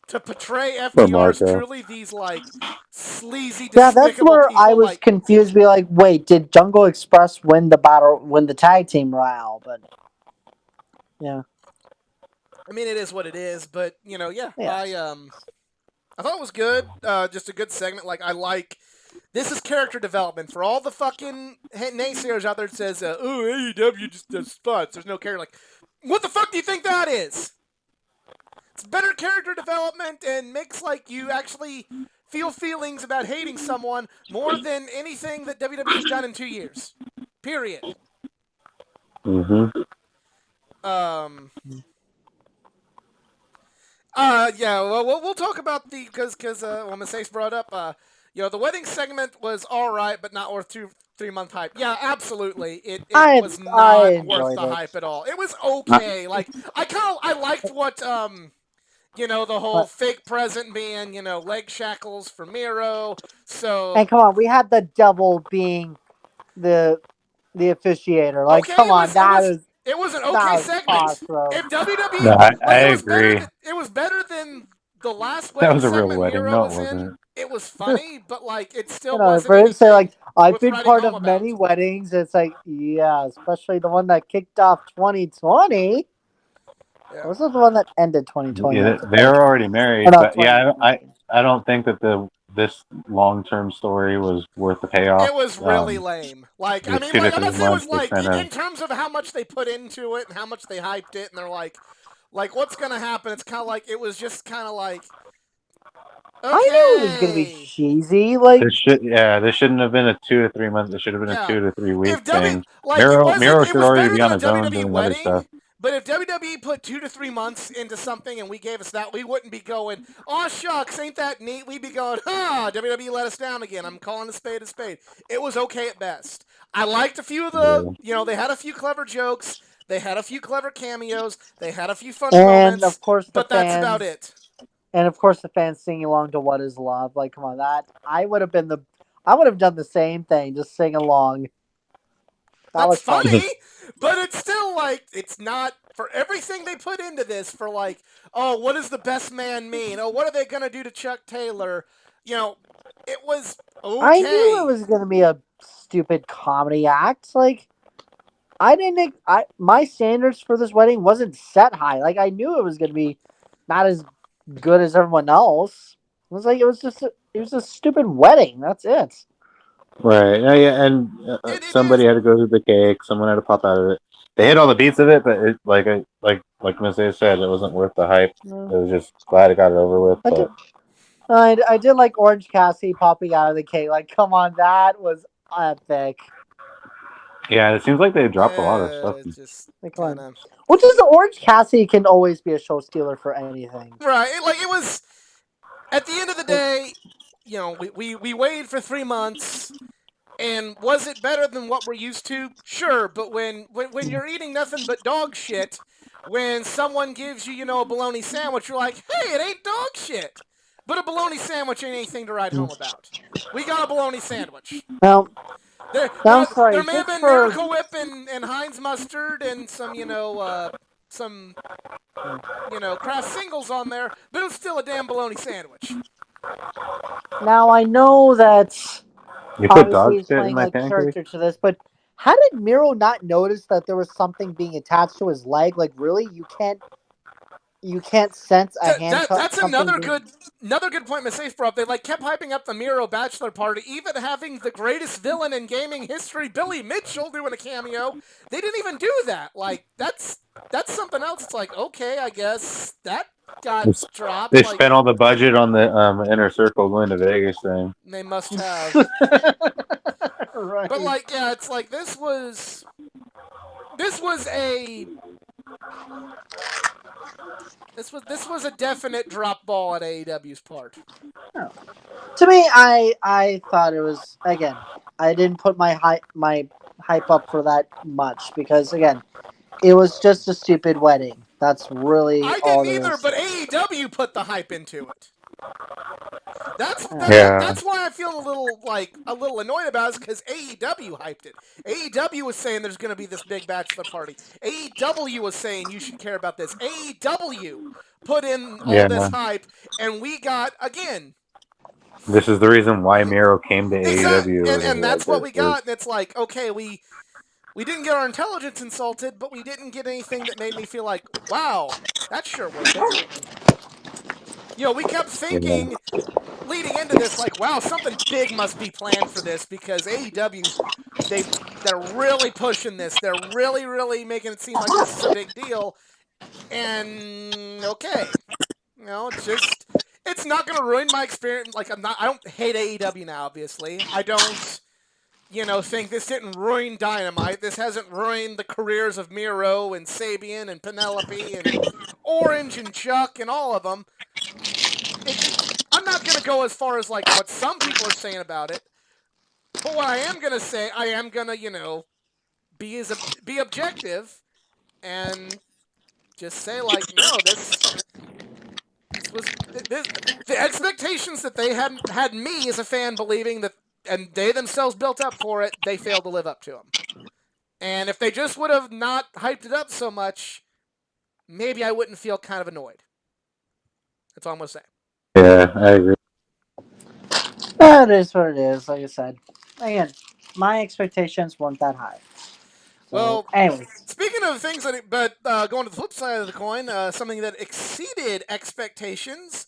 [SPEAKER 1] to portray FTR as truly these like sleazy, despicable
[SPEAKER 2] yeah, that's where
[SPEAKER 1] people,
[SPEAKER 2] I was confused. Be like, wait, did Jungle Express win the tag team royale? But yeah,
[SPEAKER 1] I mean, it is what it is. But I thought it was good. Just a good segment. This is character development for all the fucking naysayers out there that says, "Oh, AEW just does spots. There's no character." Like, what the fuck do you think that is? It's better character development and makes you actually feel feelings about hating someone more than anything that WWE has done in 2 years. Period.
[SPEAKER 3] Mm-hmm.
[SPEAKER 1] Yeah. Well, we'll talk about because Masace brought up. The wedding segment was all right, but not worth 3-month hype. Yeah, absolutely. It was not worth the hype at all. It was okay. I liked what the whole fake present being, leg shackles for Miro. So
[SPEAKER 2] and come on, we had the devil being the officiator. Like,
[SPEAKER 1] okay,
[SPEAKER 2] come on,
[SPEAKER 1] it was an okay segment.
[SPEAKER 2] Awesome.
[SPEAKER 1] If WWE,
[SPEAKER 3] no, I agree.
[SPEAKER 1] It was better than the last
[SPEAKER 3] wedding. That
[SPEAKER 1] was
[SPEAKER 3] a real
[SPEAKER 1] segment
[SPEAKER 3] wedding.
[SPEAKER 1] Miro
[SPEAKER 3] No,
[SPEAKER 1] was
[SPEAKER 3] it wasn't.
[SPEAKER 1] in. It was funny, but it still wasn't.
[SPEAKER 2] For him to say I've been part of
[SPEAKER 1] about.
[SPEAKER 2] many weddings. It's yeah, especially the one that kicked off 2020. Yeah. This is the one that ended 2020.
[SPEAKER 3] Yeah, they were already married, but yeah, I don't think that the this long-term story was worth the payoff.
[SPEAKER 1] It was really lame. Like, I
[SPEAKER 3] Just
[SPEAKER 1] mean,
[SPEAKER 3] 2 to
[SPEAKER 1] like I'm
[SPEAKER 3] 3
[SPEAKER 1] not saying it was
[SPEAKER 3] months was
[SPEAKER 1] like
[SPEAKER 3] kind of
[SPEAKER 1] in terms of how much they put into it and how much they hyped it, and they're like what's gonna happen? It's kind of like it was just kind of like,
[SPEAKER 2] I knew it was gonna be
[SPEAKER 1] okay,
[SPEAKER 2] cheesy. Like,
[SPEAKER 3] this shouldn't have been a 2 to 3 months. It should have been a
[SPEAKER 1] yeah.
[SPEAKER 3] 2 to 3 week
[SPEAKER 1] If
[SPEAKER 3] thing.
[SPEAKER 1] it
[SPEAKER 3] Miro should
[SPEAKER 1] was
[SPEAKER 3] already
[SPEAKER 1] better
[SPEAKER 3] be
[SPEAKER 1] than
[SPEAKER 3] on
[SPEAKER 1] a
[SPEAKER 3] his own
[SPEAKER 1] WWE
[SPEAKER 3] doing other stuff.
[SPEAKER 1] wedding. But if WWE put 2 to 3 months into something and we gave us that, we wouldn't be going, oh shucks, ain't that neat? We'd be going, WWE let us down again. I'm calling a spade a spade. It was okay at best. I liked a few of the, they had a few clever jokes. They had a few clever cameos. They had a few fun
[SPEAKER 2] and
[SPEAKER 1] moments.
[SPEAKER 2] of course the
[SPEAKER 1] But that's about
[SPEAKER 2] fans,
[SPEAKER 1] it.
[SPEAKER 2] and of course the fans singing along to "What Is Love." Like, come on, I would have done the same thing, just sing along. That
[SPEAKER 1] That's
[SPEAKER 2] was fun.
[SPEAKER 1] funny, but it's still like it's not for everything they put into this for like, oh, what does the best man mean? Oh, what are they gonna do to Chuck Taylor? It was
[SPEAKER 2] I knew it
[SPEAKER 1] okay.
[SPEAKER 2] was gonna be a stupid comedy act. Like, I didn't. My standards for this wedding wasn't set high. Like, I knew it was gonna be not as good as everyone else. It was like it was a stupid wedding. That's it.
[SPEAKER 3] Right. Yeah, and
[SPEAKER 1] It
[SPEAKER 3] somebody
[SPEAKER 1] is.
[SPEAKER 3] had to go through the cake. Someone had to pop out of it. They hit all the beats of it, but like Miss A said, it wasn't worth the hype.
[SPEAKER 2] No.
[SPEAKER 3] It was just glad it got it over with.
[SPEAKER 2] I did.
[SPEAKER 3] But
[SPEAKER 2] I did like Orange Cassidy popping out of the cake. Like, come on, that was epic.
[SPEAKER 3] yeah, it seems like they dropped a lot of stuff.
[SPEAKER 1] It's just
[SPEAKER 2] Like, come
[SPEAKER 1] kind
[SPEAKER 2] on.
[SPEAKER 1] of
[SPEAKER 2] Which is Orange Cassidy can always be a show stealer for anything.
[SPEAKER 1] right. It was at the end of the day. We waited for 3 months. And was it better than what we're used to? Sure, but when you're eating nothing but dog shit, when someone gives you, a bologna sandwich, you're like, hey, it ain't dog shit. But a bologna sandwich ain't anything to write home about. We got a bologna sandwich.
[SPEAKER 2] Now,
[SPEAKER 1] There,
[SPEAKER 2] now I'm
[SPEAKER 1] now
[SPEAKER 2] sorry,
[SPEAKER 1] there may have
[SPEAKER 2] just
[SPEAKER 1] been
[SPEAKER 2] for
[SPEAKER 1] Miracle Whip and Heinz mustard and some Kraft singles on there, but it was still a damn bologna sandwich.
[SPEAKER 2] now I know that
[SPEAKER 3] You put
[SPEAKER 2] obviously
[SPEAKER 3] dog
[SPEAKER 2] he's
[SPEAKER 3] shit in
[SPEAKER 2] playing
[SPEAKER 3] my
[SPEAKER 2] like
[SPEAKER 3] pancake.
[SPEAKER 2] character to this, but how did Miro not notice that there was something being attached to his leg? Like, really, you can't sense a
[SPEAKER 1] That's
[SPEAKER 2] something being.
[SPEAKER 1] another good point Miss Safe brought up. They kept hyping up the Miro bachelor party, even having the greatest villain in gaming history, Billy Mitchell, doing a cameo. They didn't even do that. Like that's something else. It's like, okay, I guess that got dropped.
[SPEAKER 3] They
[SPEAKER 1] Like
[SPEAKER 3] spent all the budget on the inner circle going to Vegas thing.
[SPEAKER 1] they must have.
[SPEAKER 2] Right.
[SPEAKER 1] But like, yeah, it's like this was a this was a definite drop ball at AEW's part.
[SPEAKER 2] To me, I thought it was, again. I didn't put my hype up for that much because, again, it was just a stupid wedding. That's really
[SPEAKER 1] I
[SPEAKER 2] all
[SPEAKER 1] didn't
[SPEAKER 2] there
[SPEAKER 1] either,
[SPEAKER 2] is.
[SPEAKER 1] but AEW put the hype into it. That's
[SPEAKER 2] Yeah.
[SPEAKER 1] that, that,
[SPEAKER 3] Yeah,
[SPEAKER 1] that's why I feel a little annoyed about it because AEW hyped it. AEW was saying there's going to be this big bachelor party. AEW was saying you should care about this. AEW put in all this
[SPEAKER 3] yeah.
[SPEAKER 1] hype, and we got again.
[SPEAKER 3] This is the reason why Miro came to
[SPEAKER 1] Exact,
[SPEAKER 3] AEW or
[SPEAKER 1] and
[SPEAKER 3] whatever like
[SPEAKER 1] that's what
[SPEAKER 3] this.
[SPEAKER 1] we got. And it's like, okay, we didn't get our intelligence insulted, but we didn't get anything that made me feel like, wow, that's sure worth it. We kept
[SPEAKER 3] Yeah.
[SPEAKER 1] thinking leading into this, like, wow, something big must be planned for this because AEW, they're really pushing this. They're really, really making it seem like this is a big deal. And okay, it's not gonna ruin my experience. Like I don't hate AEW now. Obviously, I don't. Think this didn't ruin Dynamite. This hasn't ruined the careers of Miro and Sabian and Penelope and Orange and Chuck and all of them. I'm not gonna go as far as like what some people are saying about it, but what I am gonna say, I am gonna be objective and just say like, no, this was this, the expectations that they had me as a fan believing that, and they themselves built up for it. They failed to live up to them. And if they just would have not hyped it up so much, maybe I wouldn't feel kind of annoyed. That's all I'm gonna say.
[SPEAKER 3] Yeah, I agree.
[SPEAKER 2] It is what it is. Like I said, again, my expectations weren't that high. So,
[SPEAKER 1] Well,
[SPEAKER 2] anyways,
[SPEAKER 1] speaking of things but going to the flip side of the coin, something that exceeded expectations.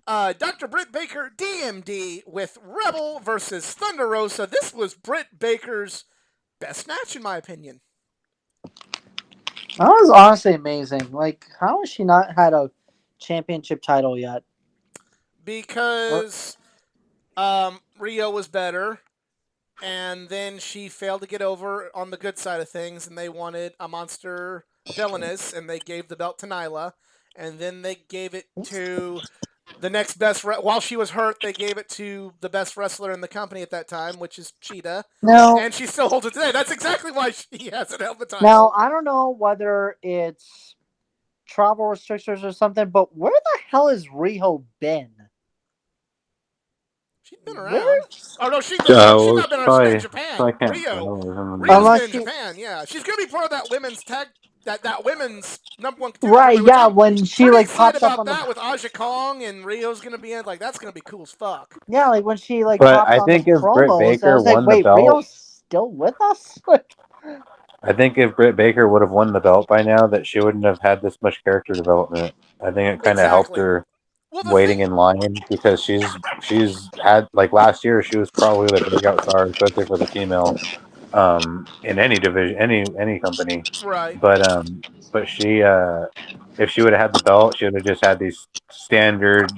[SPEAKER 1] Dr. Britt Baker, DMD, with Rebel versus Thunder Rosa. This was Britt Baker's best match, in my opinion.
[SPEAKER 2] That was honestly amazing. Like, how has she not had a championship title yet?
[SPEAKER 1] Because Rio was better, and then she failed to get over on the good side of things, and they wanted a monster villainess, and they gave the belt to Nyla, and then they gave it to the next best. While she was hurt, they gave it to the best wrestler in the company at that time, which is Cheetah, and she still holds it today. That's exactly why she hasn't held the title.
[SPEAKER 2] Now, I don't know whether it's travel restrictions or something, but where the hell has Riho been?
[SPEAKER 1] She's been around. Oh no, she's not been around. She's been in Japan. Rio's been in Japan. Yeah, she's gonna be part of that women's tag. That women's number one contender.
[SPEAKER 2] Right? Yeah, when she like pops up on
[SPEAKER 1] that with Aja Kong and Rio's gonna be in. Like that's gonna be cool as fuck.
[SPEAKER 2] Yeah, like when she like popped on the promos, I was like, wait, Rio's still with us?
[SPEAKER 3] I think if Britt Baker would have won the belt by now, that she wouldn't have had this much character development. I think it kind of helped her waiting in line, because she's had, like, last year she was probably the breakout star, especially for the female, in any division, any company.
[SPEAKER 1] Right.
[SPEAKER 3] But she, if she would have had the belt, she would have just had these standard,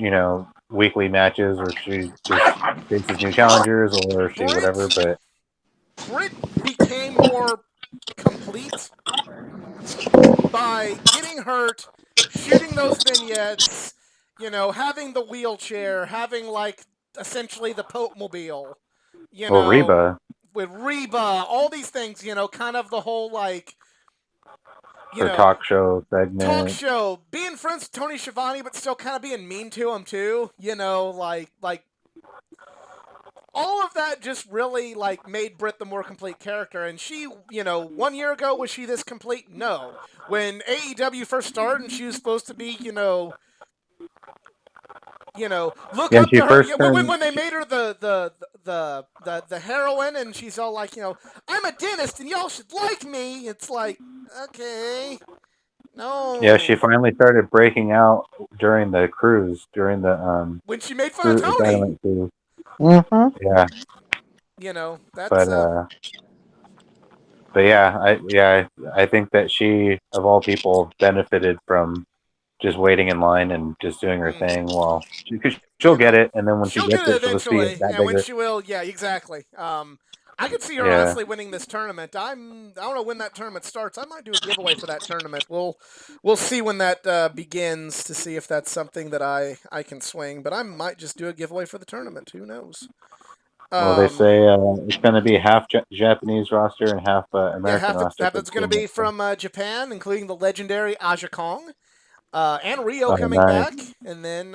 [SPEAKER 3] weekly matches where she just faces new challengers or she whatever. But
[SPEAKER 1] Britt became more complete by getting hurt, shooting those vignettes, having the wheelchair, having like essentially the Pope Mobile,
[SPEAKER 3] Reba.
[SPEAKER 1] With Reba, all these things, kind of the whole like,
[SPEAKER 3] talk show segment.
[SPEAKER 1] Being friends with Tony Schiavone, but still kind of being mean to him too, like all of that just really like made Britt the more complete character. And she, 1 year ago, was she this complete? No. When AEW first started and she was supposed to be, look up to her. When they made her the heroine, and she's all like, I'm a dentist and y'all should like me. It's like, okay, no.
[SPEAKER 3] Yeah, she finally started breaking out during the cruise, during the
[SPEAKER 1] when she made fun of Tony.
[SPEAKER 2] Mm-hmm.
[SPEAKER 3] Yeah.
[SPEAKER 1] That's.
[SPEAKER 3] But yeah, I think that she, of all people, benefited from just waiting in line and just doing her thing. Well, she'll get it, and then when she gets it, she'll see it that bigger.
[SPEAKER 1] When she will, yeah, exactly. I could see her honestly winning this tournament. I don't know when that tournament starts. I might do a giveaway for that tournament. We'll see when that begins to see if that's something that I can swing. But I might just do a giveaway for the tournament. Who knows?
[SPEAKER 3] Well, they say it's going to be half Japanese roster and half American roster.
[SPEAKER 1] Half it's going to be from Japan, including the legendary Aja Kong and Rio coming back. And then,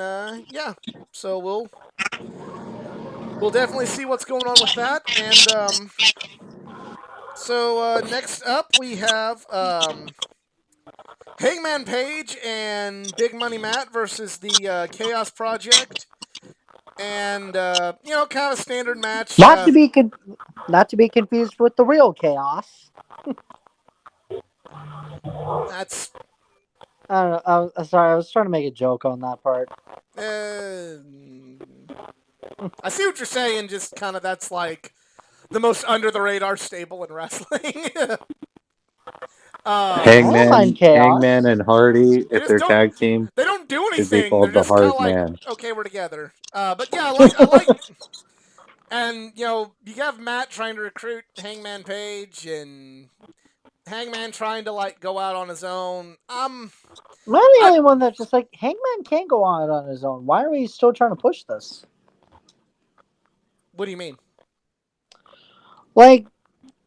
[SPEAKER 1] so we'll definitely see what's going on with that. And so next up we have Hangman Page and Big Money Matt versus the Chaos Project. And kind of a standard match.
[SPEAKER 2] Not to be confused with the real Chaos.
[SPEAKER 1] That's.
[SPEAKER 2] I don't know. Sorry, I was trying to make a joke on that part.
[SPEAKER 1] I see what you're saying. Just kind of that's like the most under the radar stable in wrestling.
[SPEAKER 3] Hangman and Hardy, if they're tag team,
[SPEAKER 1] they don't do anything.
[SPEAKER 3] Should be called
[SPEAKER 1] They're just
[SPEAKER 3] the Hard
[SPEAKER 1] like,
[SPEAKER 3] Man.
[SPEAKER 1] okay, we're together. But yeah, I like. And you have Matt trying to recruit Hangman Page, and Hangman trying to like go out on his own.
[SPEAKER 2] I'm the only one that's just like, Hangman can't go out on his own. Why are we still trying to push this?
[SPEAKER 1] What do you mean?
[SPEAKER 2] Like,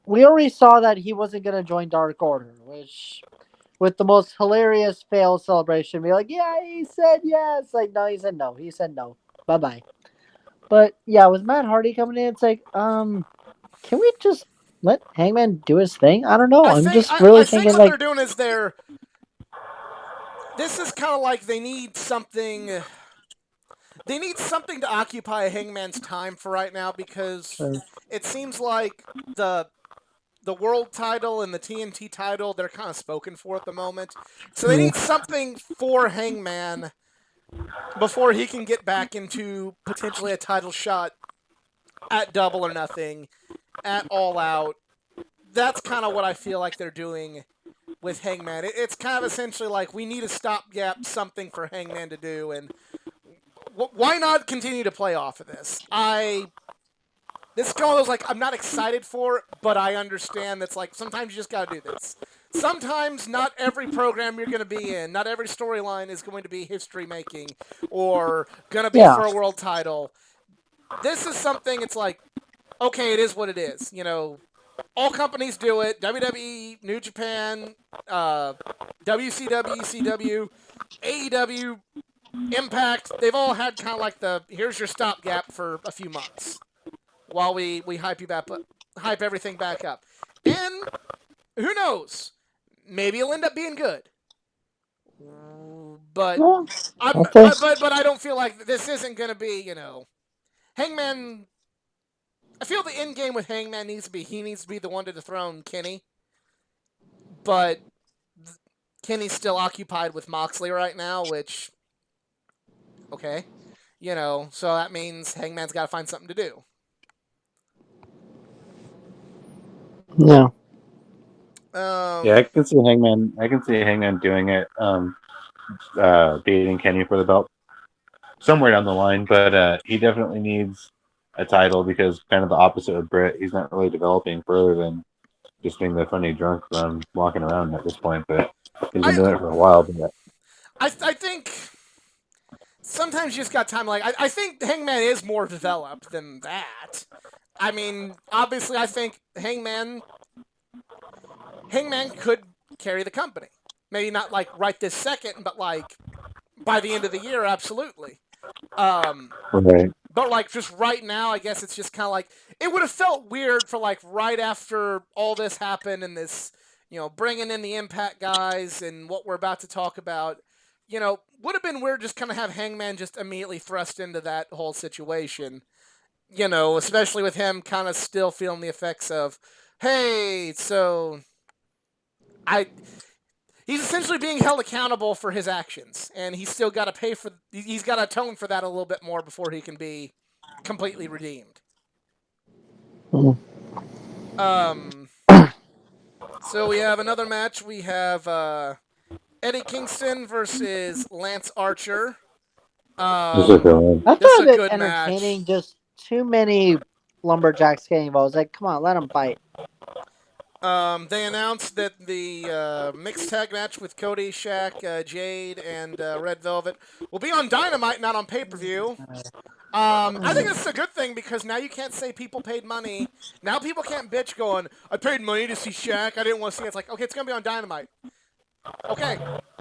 [SPEAKER 2] we already saw that he wasn't going to join Dark Order, which, with the most hilarious fail celebration, be like, yeah, he said yes. Like, no, he said no. He said no. Bye-bye. But, yeah, with Matt Hardy coming in, it's like, can we just let Hangman do his thing? I don't know. I think
[SPEAKER 1] what they're doing is this is kind of like they need something to occupy Hangman's time for right now, because it seems like the world title and the TNT title, they're kind of spoken for at the moment. So they need something for Hangman before he can get back into potentially a title shot at Double or Nothing, at All Out. That's kind of what I feel like they're doing with Hangman. It's kind of essentially like we need a stopgap, something for Hangman to do, and why not continue to play off of this? This is one of those, like, I'm not excited for it, but I understand that's like sometimes you just gotta do this. Sometimes not every program you're going to be in, not every storyline is going to be history making or going to be for a world title. This is something, it's like, okay, it is what it is. You know, all companies do it. WWE, New Japan, WCW, ECW, AEW, Impact. They've all had kind of like here's your stopgap for a few months while we hype everything back up. And who knows? Maybe it'll end up being good. But but I don't feel like this isn't going to be, you know, Hangman. I feel the end game with Hangman needs to be the one to dethrone Kenny. But Kenny's still occupied with Moxley right now, which, okay, you know, so that means Hangman's got to find something to do.
[SPEAKER 2] No.
[SPEAKER 3] Yeah, I can see Hangman doing it, beating Kenny for the belt somewhere down the line. But he definitely needs a title because kind of the opposite of Britt. He's not really developing further than just being the funny drunk walking around at this point. But he's been doing it for a while. But
[SPEAKER 1] I think sometimes you just got time. Like I think Hangman is more developed than that. I mean, obviously, I think Hangman could carry the company. Maybe not like right this second, but like by the end of the year, absolutely.
[SPEAKER 3] right.
[SPEAKER 1] But like just right now, I guess it's just kind of like it would have felt weird for like right after all this happened and this, you know, bringing in the Impact guys and what we're about to talk about. You know, would have been weird just kind of have Hangman just immediately thrust into that whole situation. You know, especially with him kind of still feeling the effects of, hey, so he's essentially being held accountable for his actions, and he's still got to he's got to atone for that a little bit more before he can be completely redeemed. So we have another match. We have Eddie Kingston versus Lance Archer.
[SPEAKER 2] I thought it entertaining.
[SPEAKER 1] Match.
[SPEAKER 2] Just too many lumberjacks getting involved. Like, come on, let them fight.
[SPEAKER 1] They announced that the mixed tag match with Cody, Shaq, Jade, and Red Velvet will be on Dynamite, not on pay-per-view. I think this is a good thing because now you can't say people paid money. Now people can't bitch going, I paid money to see Shaq. I didn't want to see it. It's like, okay, it's going to be on Dynamite. Okay,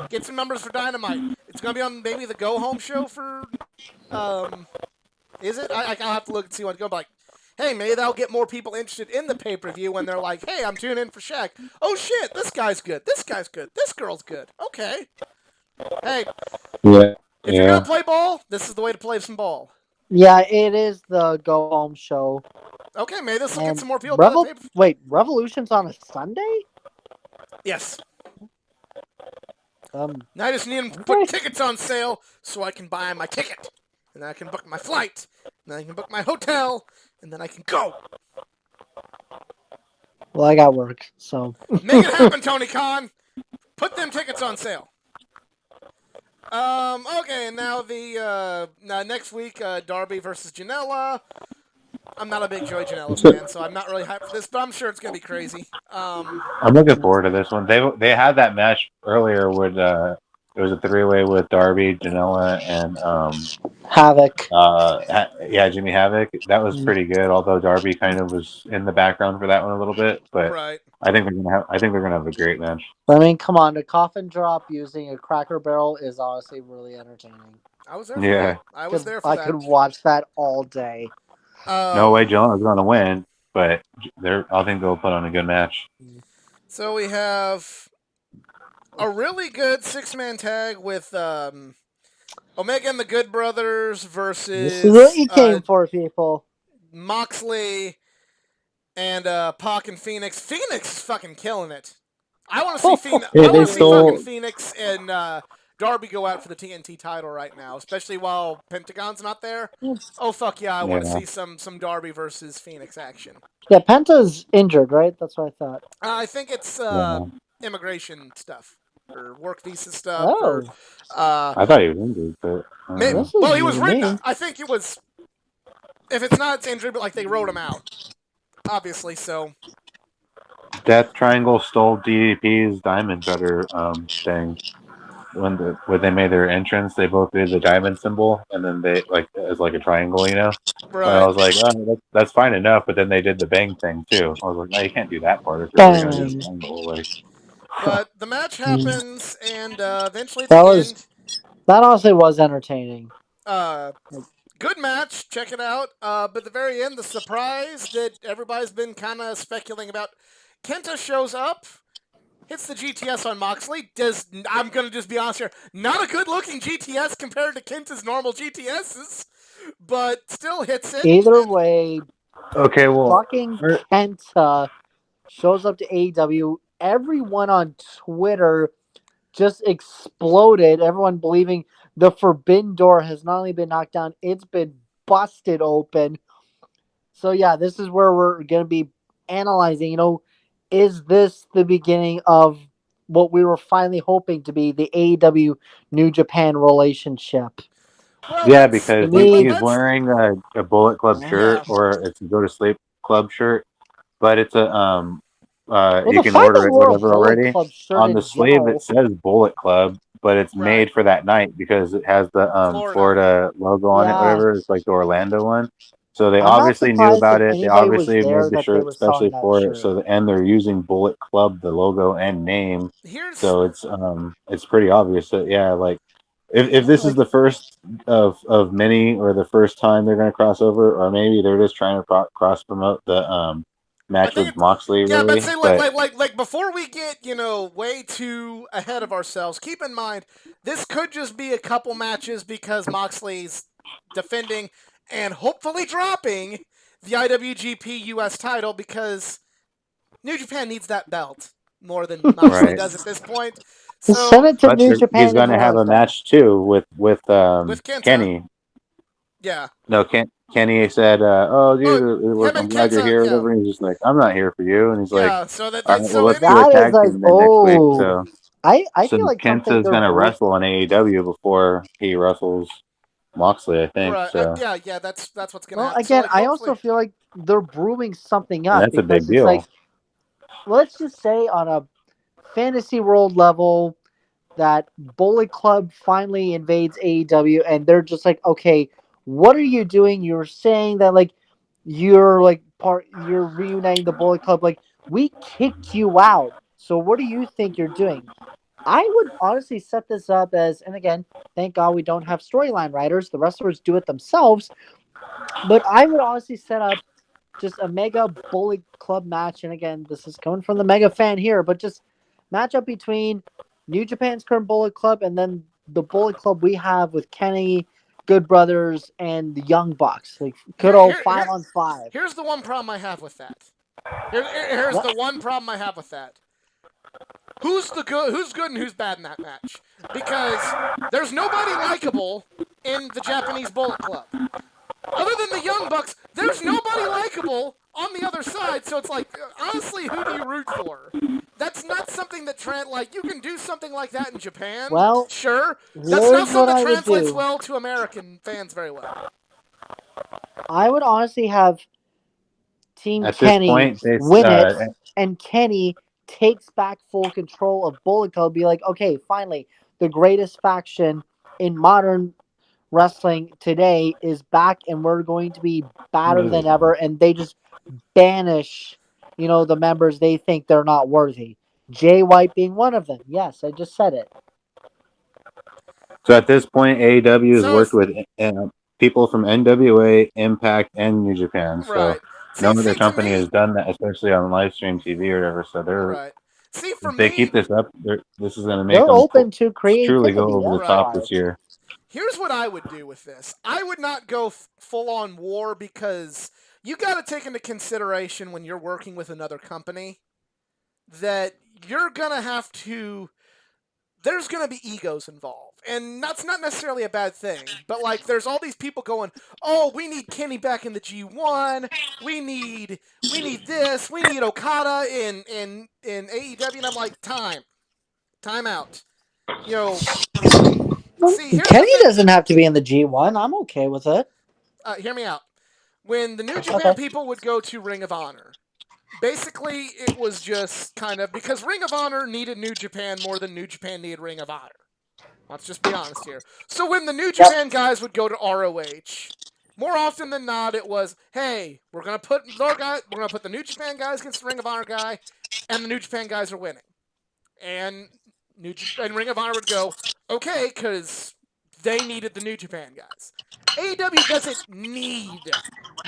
[SPEAKER 1] get some numbers for Dynamite. It's going to be on maybe the go-home show for, is it? I'll have to look and see what it's going to be like. Hey, maybe that'll get more people interested in the pay-per-view when they're like, hey, I'm tuning in for Shaq. Oh, shit, this guy's good. This guy's good. This girl's good. Okay. Hey, if you're going to play ball, this is the way to play some ball.
[SPEAKER 2] Yeah, it is the go-home show.
[SPEAKER 1] Okay, maybe this will get some more people.
[SPEAKER 2] Wait, Revolution's on a Sunday?
[SPEAKER 1] Yes. Now I just need to put tickets on sale so I can buy my ticket. And then I can book my flight. And then I can book my hotel. And then I can go.
[SPEAKER 2] Well, I got work, so.
[SPEAKER 1] Make it happen, Tony Khan. Put them tickets on sale. Okay, now next week, Darby versus Janela. I'm not a big Joey Janela fan, so I'm not really hyped for this, but I'm sure it's going to be crazy.
[SPEAKER 3] I'm looking forward to this one. They had that match earlier with it was a 3-way with Darby, Janela, and
[SPEAKER 2] Havoc.
[SPEAKER 3] Jimmy Havoc. That was pretty good. Although Darby kind of was in the background for that one a little bit, but
[SPEAKER 1] right.
[SPEAKER 3] I think they're gonna have a great match.
[SPEAKER 2] I mean, come on, the coffin drop using a Cracker Barrel is honestly really entertaining.
[SPEAKER 1] I was there. For that. I was there for
[SPEAKER 2] I
[SPEAKER 1] that.
[SPEAKER 2] could watch that all day.
[SPEAKER 3] No way, Janela's gonna win, but I think they'll put on a good match.
[SPEAKER 1] So we have a really good 6-man tag with Omega and the Good Brothers versus.
[SPEAKER 2] This is what you came for, people.
[SPEAKER 1] Moxley and Pac and Phoenix. Phoenix is fucking killing it. I want to see Phoenix. I want to see fucking Phoenix and Darby go out for the TNT title right now, especially while Pentagon's not there. Oh fuck yeah, I want to see some Darby versus Phoenix action.
[SPEAKER 2] Yeah, Penta's injured, right? That's what I thought.
[SPEAKER 1] I think it's immigration stuff or work visa stuff.
[SPEAKER 2] Oh,
[SPEAKER 1] Or
[SPEAKER 3] I thought he was injured, but
[SPEAKER 1] well, he was written. I think it was. If it's not, it's injury, but like they wrote him out, obviously. So
[SPEAKER 3] Death Triangle stole DDP's Diamond Cutter thing. When they made their entrance, they both did the diamond symbol, and then they like as like a triangle, you know.
[SPEAKER 1] right.
[SPEAKER 3] And I was like, oh, that's fine enough, but then they did the bang thing too. I was like, no, you can't do that part if you're really gonna do the triangle. Like,
[SPEAKER 1] But the match happens, and eventually at
[SPEAKER 2] that
[SPEAKER 1] the
[SPEAKER 2] was
[SPEAKER 1] end,
[SPEAKER 2] that honestly was entertaining.
[SPEAKER 1] Good match. Check it out. But at the very end, the surprise that everybody's been kind of speculating about. Kenta shows up, hits the GTS on Moxley. I'm going to just be honest here, not a good-looking GTS compared to Kenta's normal GTSs, but still hits it.
[SPEAKER 2] Either way,
[SPEAKER 3] okay, well,
[SPEAKER 2] fucking Kenta shows up to AEW. Everyone on Twitter just exploded. Everyone believing the forbidden door has not only been knocked down, it's been busted open. So yeah, this is where we're going to be analyzing, is this the beginning of what we were finally hoping to be the AEW New Japan relationship?
[SPEAKER 1] Well,
[SPEAKER 3] yeah, because he's
[SPEAKER 1] that's
[SPEAKER 3] wearing a Bullet Club shirt, or it's a Go to Sleep Club shirt, but it's a you can order it whatever already. On the sleeve it says Bullet Club, but it's made for that night because it has the Florida logo on it, whatever. It's like the Orlando one. So they obviously knew about it. They obviously made the shirt especially for it. So and they're using Bullet Club, the logo and name. So it's pretty obvious that like if this is the first of many or the first time they're going to cross over, or maybe they're just trying to cross promote the match with Moxley.
[SPEAKER 1] Yeah,
[SPEAKER 3] really,
[SPEAKER 1] like before we get way too ahead of ourselves, keep in mind this could just be a couple matches because Moxley's defending and hopefully dropping the IWGP US title because New Japan needs that belt more than Moxley does at this point. So
[SPEAKER 2] send it to New Japan.
[SPEAKER 3] He's going to have a match too with Kenny.
[SPEAKER 1] Yeah.
[SPEAKER 3] No, Kenny said, "Oh, dude, I'm glad you're here." Whatever. And he's just like, "I'm not here for you." And he's like,
[SPEAKER 1] so that
[SPEAKER 3] "All right, well, let's do a tag team next week." So
[SPEAKER 2] I feel like
[SPEAKER 3] Kenta's going to wrestle on AEW before he wrestles Moxley, I think.
[SPEAKER 1] Right.
[SPEAKER 3] So
[SPEAKER 1] yeah, that's what's going to happen.
[SPEAKER 2] Well, again,
[SPEAKER 1] so,
[SPEAKER 2] I also feel like they're brewing something up.
[SPEAKER 3] That's a big deal.
[SPEAKER 2] It's like, let's just say on a fantasy world level that Bullet Club finally invades AEW and they're just like, okay, what are you doing? You're saying that like you're reuniting the Bullet Club. Like, we kicked you out. So what do you think you're doing? I would honestly set this up as, and again, thank God we don't have storyline writers. The wrestlers do it themselves. But I would honestly set up just a mega Bullet Club match. And again, this is coming from the mega fan here, but just match up between New Japan's current Bullet Club and then the Bullet Club we have with Kenny, Good Brothers, and the Young Bucks. Like, good old 5-on-5.
[SPEAKER 1] Here's the one problem I have with that. Here's the one problem I have with that. Who's good and who's bad in that match? Because there's nobody likable in the Japanese Bullet Club. Other than the Young Bucks, there's nobody likable on the other side. So it's like, honestly, who do you root for? That's not something that you can do something like that in Japan.
[SPEAKER 2] Well,
[SPEAKER 1] sure. That's not something that translates well to American fans very well.
[SPEAKER 2] I would honestly have Team Kenny win it, and Kenny takes back full control of Bullet Club. Be like, okay, finally, the greatest faction in modern wrestling today is back, and we're going to be badder than ever. And they just banish, the members they think they're not worthy. Jay White being one of them. Yes, I just said it.
[SPEAKER 3] So at this point, AEW has worked with people from NWA, Impact, and New Japan. So no other company has done that, especially on live stream TV or whatever. So they're if they keep this up, this is going to make them
[SPEAKER 2] open to
[SPEAKER 3] truly go over the top this year.
[SPEAKER 1] Here's what I would do with this. I would not go full on war because you got to take into consideration when you're working with another company that you're going to have to. There's going to be egos involved. and that's not necessarily a bad thing, but like there's all these people going, "Oh, we need Kenny back in the G1. We need this. We need Okada in AEW." And I'm like, time out. You know, see, here's the
[SPEAKER 2] Kenny
[SPEAKER 1] thing.
[SPEAKER 2] doesn't have to be in the G1. I'm okay with it.
[SPEAKER 1] Hear me out. When the New Japan
[SPEAKER 2] Okay.
[SPEAKER 1] people would go to Ring of Honor, basically it was just kind of because Ring of Honor needed New Japan more than New Japan needed Ring of Honor. Let's just be honest here. So when the New Japan guys would go to ROH, more often than not, it was, "Hey, we're gonna put the New Japan guys against the Ring of Honor guy, and the New Japan guys are winning." And Ring of Honor would go, "Okay," because they needed the New Japan guys. AEW doesn't need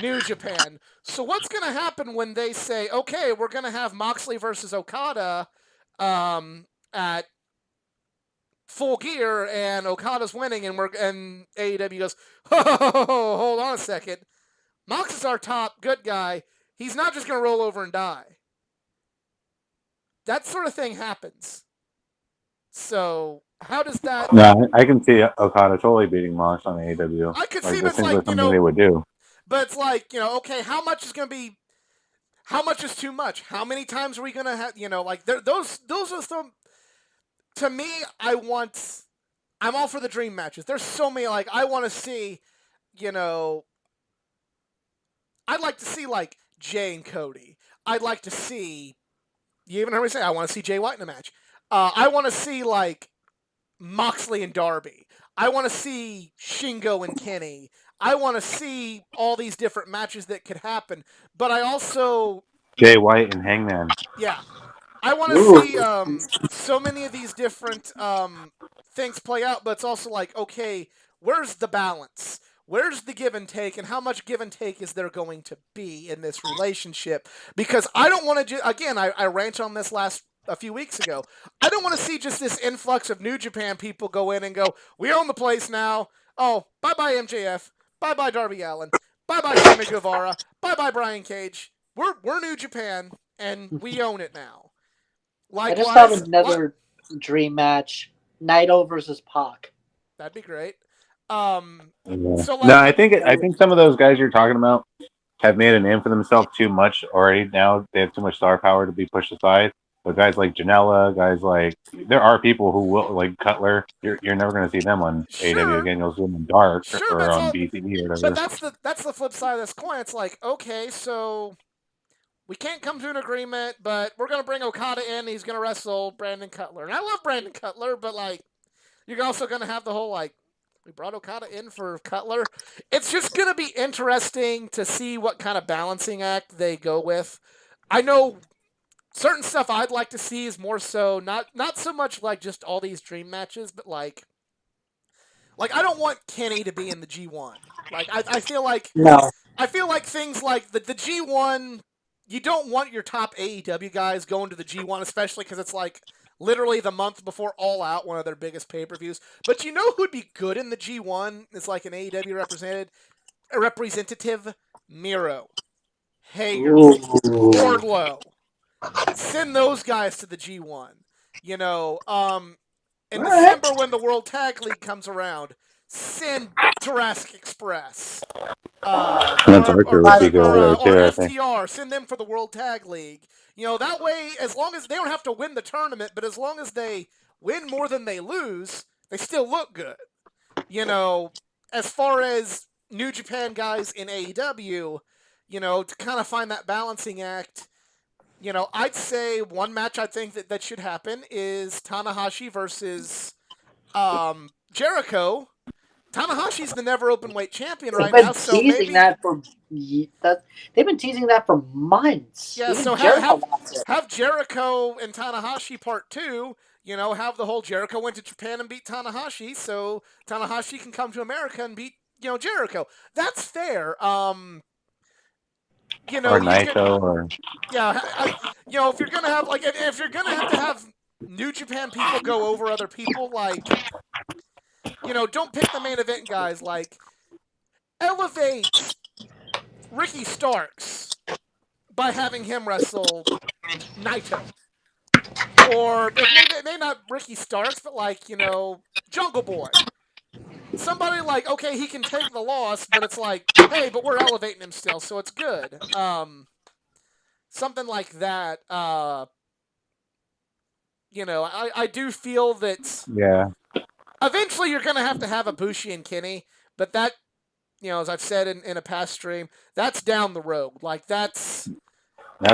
[SPEAKER 1] New Japan. So what's gonna happen when they say, "Okay, we're gonna have Moxley versus Okada at Full Gear, and Okada's winning, and AEW goes, hold on a second. Mox is our top good guy. He's not just gonna roll over and die." That sort of thing happens. So how does that?
[SPEAKER 3] No, I can see Okada totally beating Mox on AEW.
[SPEAKER 1] I could
[SPEAKER 3] Like,
[SPEAKER 1] see, but
[SPEAKER 3] this
[SPEAKER 1] it's
[SPEAKER 3] seems
[SPEAKER 1] like
[SPEAKER 3] like something they would do.
[SPEAKER 1] But it's like okay, how much is gonna be? How much is too much? How many times are we gonna have? Like those are some. To me, I'm all for the dream matches. There's so many. Like I want to see. I'd like to see like Jay and Cody. I'd like to see. You even heard me say I want to see Jay White in a match. I want to see like Moxley and Darby. I want to see Shingo and Kenny. I want to see all these different matches that could happen. But I also,
[SPEAKER 3] Jay White and Hangman.
[SPEAKER 1] yeah, I want to see so many of these different things play out. But it's also like, okay, where's the balance? Where's the give and take, and how much give and take is there going to be in this relationship? Because I don't want to. Again, I ranted on this a few weeks ago. I don't want to see just this influx of New Japan people go in and go, "We own the place now. Oh, bye bye MJF, bye bye Darby Allin, bye bye Sammy Guevara, bye bye Brian Cage. We're New Japan and we own it now."
[SPEAKER 2] I just have
[SPEAKER 1] Likewise,
[SPEAKER 2] another dream match: Naito versus Pac.
[SPEAKER 1] that'd be great.
[SPEAKER 3] Yeah.
[SPEAKER 1] So
[SPEAKER 3] No, I think some of those guys you're talking about have made a name for themselves too much already. Now they have too much star power to be pushed aside. But guys like Janela, guys like there are people who will like Cutler. You're never going to see them on AEW again. You'll see them in Dark or on BTV or whatever.
[SPEAKER 1] But that's the flip side of this coin. It's like, okay, so we can't come to an agreement, but we're going to bring Okada in. He's going to wrestle Brandon Cutler, and I love Brandon Cutler, but like you're also going to have the whole like, we brought Okada in for Cutler. It's just going to be interesting to see what kind of balancing act they go with. I know certain stuff I'd like to see is more so not so much like just all these dream matches, but like I don't want Kenny to be in the G1. Like I feel like
[SPEAKER 2] No.
[SPEAKER 1] Things like the G1, you don't want your top AEW guys going to the G1, especially because it's like literally the month before All Out, one of their biggest pay-per-views. But you know who'd be good in the G1? It's like an AEW representative, Miro, Hager, Wardlow. Send those guys to the G1. In December when the World Tag League comes around, send Jurassic Express.
[SPEAKER 3] Lance Archer would be good over there too, I think.
[SPEAKER 1] FTR, send them for the World Tag League. That way, as long as they don't have to win the tournament, but as long as they win more than they lose, they still look good. As far as New Japan guys in AEW, to kind of find that balancing act, I'd say one match I think that should happen is Tanahashi versus Jericho. Tanahashi's the never open weight champion right now, so maybe
[SPEAKER 2] they've been teasing that for months.
[SPEAKER 1] Yeah,
[SPEAKER 2] even
[SPEAKER 1] so have Jericho and Tanahashi part 2. Have the whole Jericho went to Japan and beat Tanahashi, so Tanahashi can come to America and beat Jericho. That's fair.
[SPEAKER 3] Or Naito, or
[SPEAKER 1] if you're gonna have if you're gonna have to have New Japan people go over other people, like don't pick the main event guys. Like elevate Ricky Starks by having him wrestle Naito, or maybe not Ricky Starks, but Jungle Boy. Somebody like, okay, he can take the loss, but it's like, hey, but we're elevating him still, so it's good. Something like that. I do feel that
[SPEAKER 3] Yeah,
[SPEAKER 1] eventually you're going to have Ibushi and Kenny, but that, as I've said in a past stream, that's down the road. Like, that's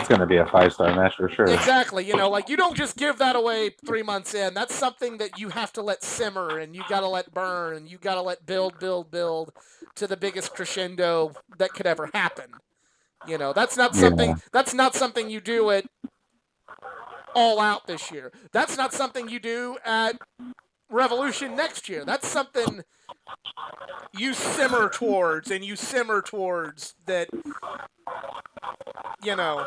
[SPEAKER 3] going to be a 5-star match for sure.
[SPEAKER 1] exactly, like you don't just give that away 3 months in. That's something that you have to let simmer and you got to let burn and you got to let build to the biggest crescendo that could ever happen. That's not something
[SPEAKER 3] Yeah,
[SPEAKER 1] you do at All Out this year. That's not something you do at Revolution next year. That's something you simmer towards that, you know,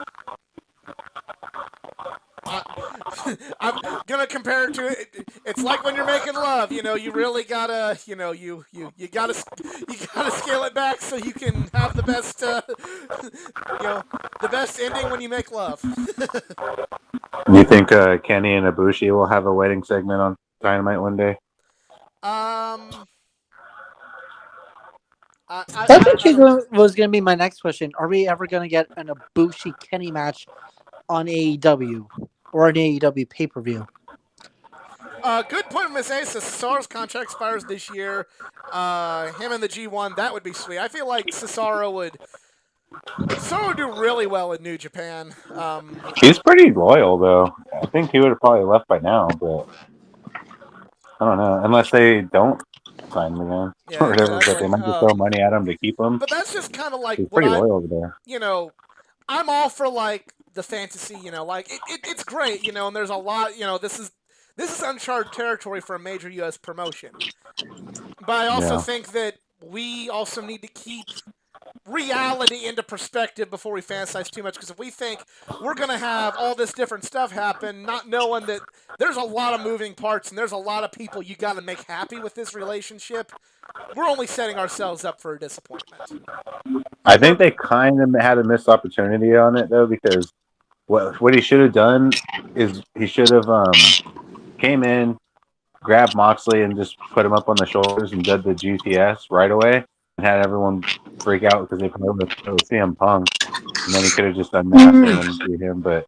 [SPEAKER 1] I, I'm gonna compare it to it. It's like when you're making love. You really gotta, you gotta scale it back so you can have the best, the best ending when you make love.
[SPEAKER 3] you think Kenny and Ibushi will have a wedding segment on Dynamite one day?
[SPEAKER 1] Um,
[SPEAKER 2] That's
[SPEAKER 1] I don't.
[SPEAKER 2] actually was going to be my next question. Are we ever going to get an Ibushi Kenny match on AEW or an AEW pay per view?
[SPEAKER 1] Good point, Miss Ace. Cesaro's contract expires this year. Him and the G1, that would be sweet. I feel like Cesaro would do really well in New Japan.
[SPEAKER 3] He's pretty loyal, though. I think he would have probably left by now, but I don't know. Unless they don't sign him again
[SPEAKER 1] Yeah,
[SPEAKER 3] or whatever, but
[SPEAKER 1] exactly.
[SPEAKER 3] they might just throw money at him to keep him.
[SPEAKER 1] But that's just kind of like
[SPEAKER 3] He's
[SPEAKER 1] what
[SPEAKER 3] pretty loyal over there.
[SPEAKER 1] I'm all for like the fantasy. Like it's great. And there's a lot. This is uncharted territory for a major U.S. promotion. But I also think that we also need to keep reality into perspective before we fantasize too much. Because if we think we're going to have all this different stuff happen, not knowing that there's a lot of moving parts and there's a lot of people you got to make happy with this relationship, we're only setting ourselves up for a disappointment.
[SPEAKER 3] I think they kind of had a missed opportunity on it, though, because what he should have done is he should have came in, grabbed Moxley, and just put him up on the shoulders and did the GTS right away, and had everyone freak out because they thought it was CM Punk, and then he could have just unmasked him and beat him. But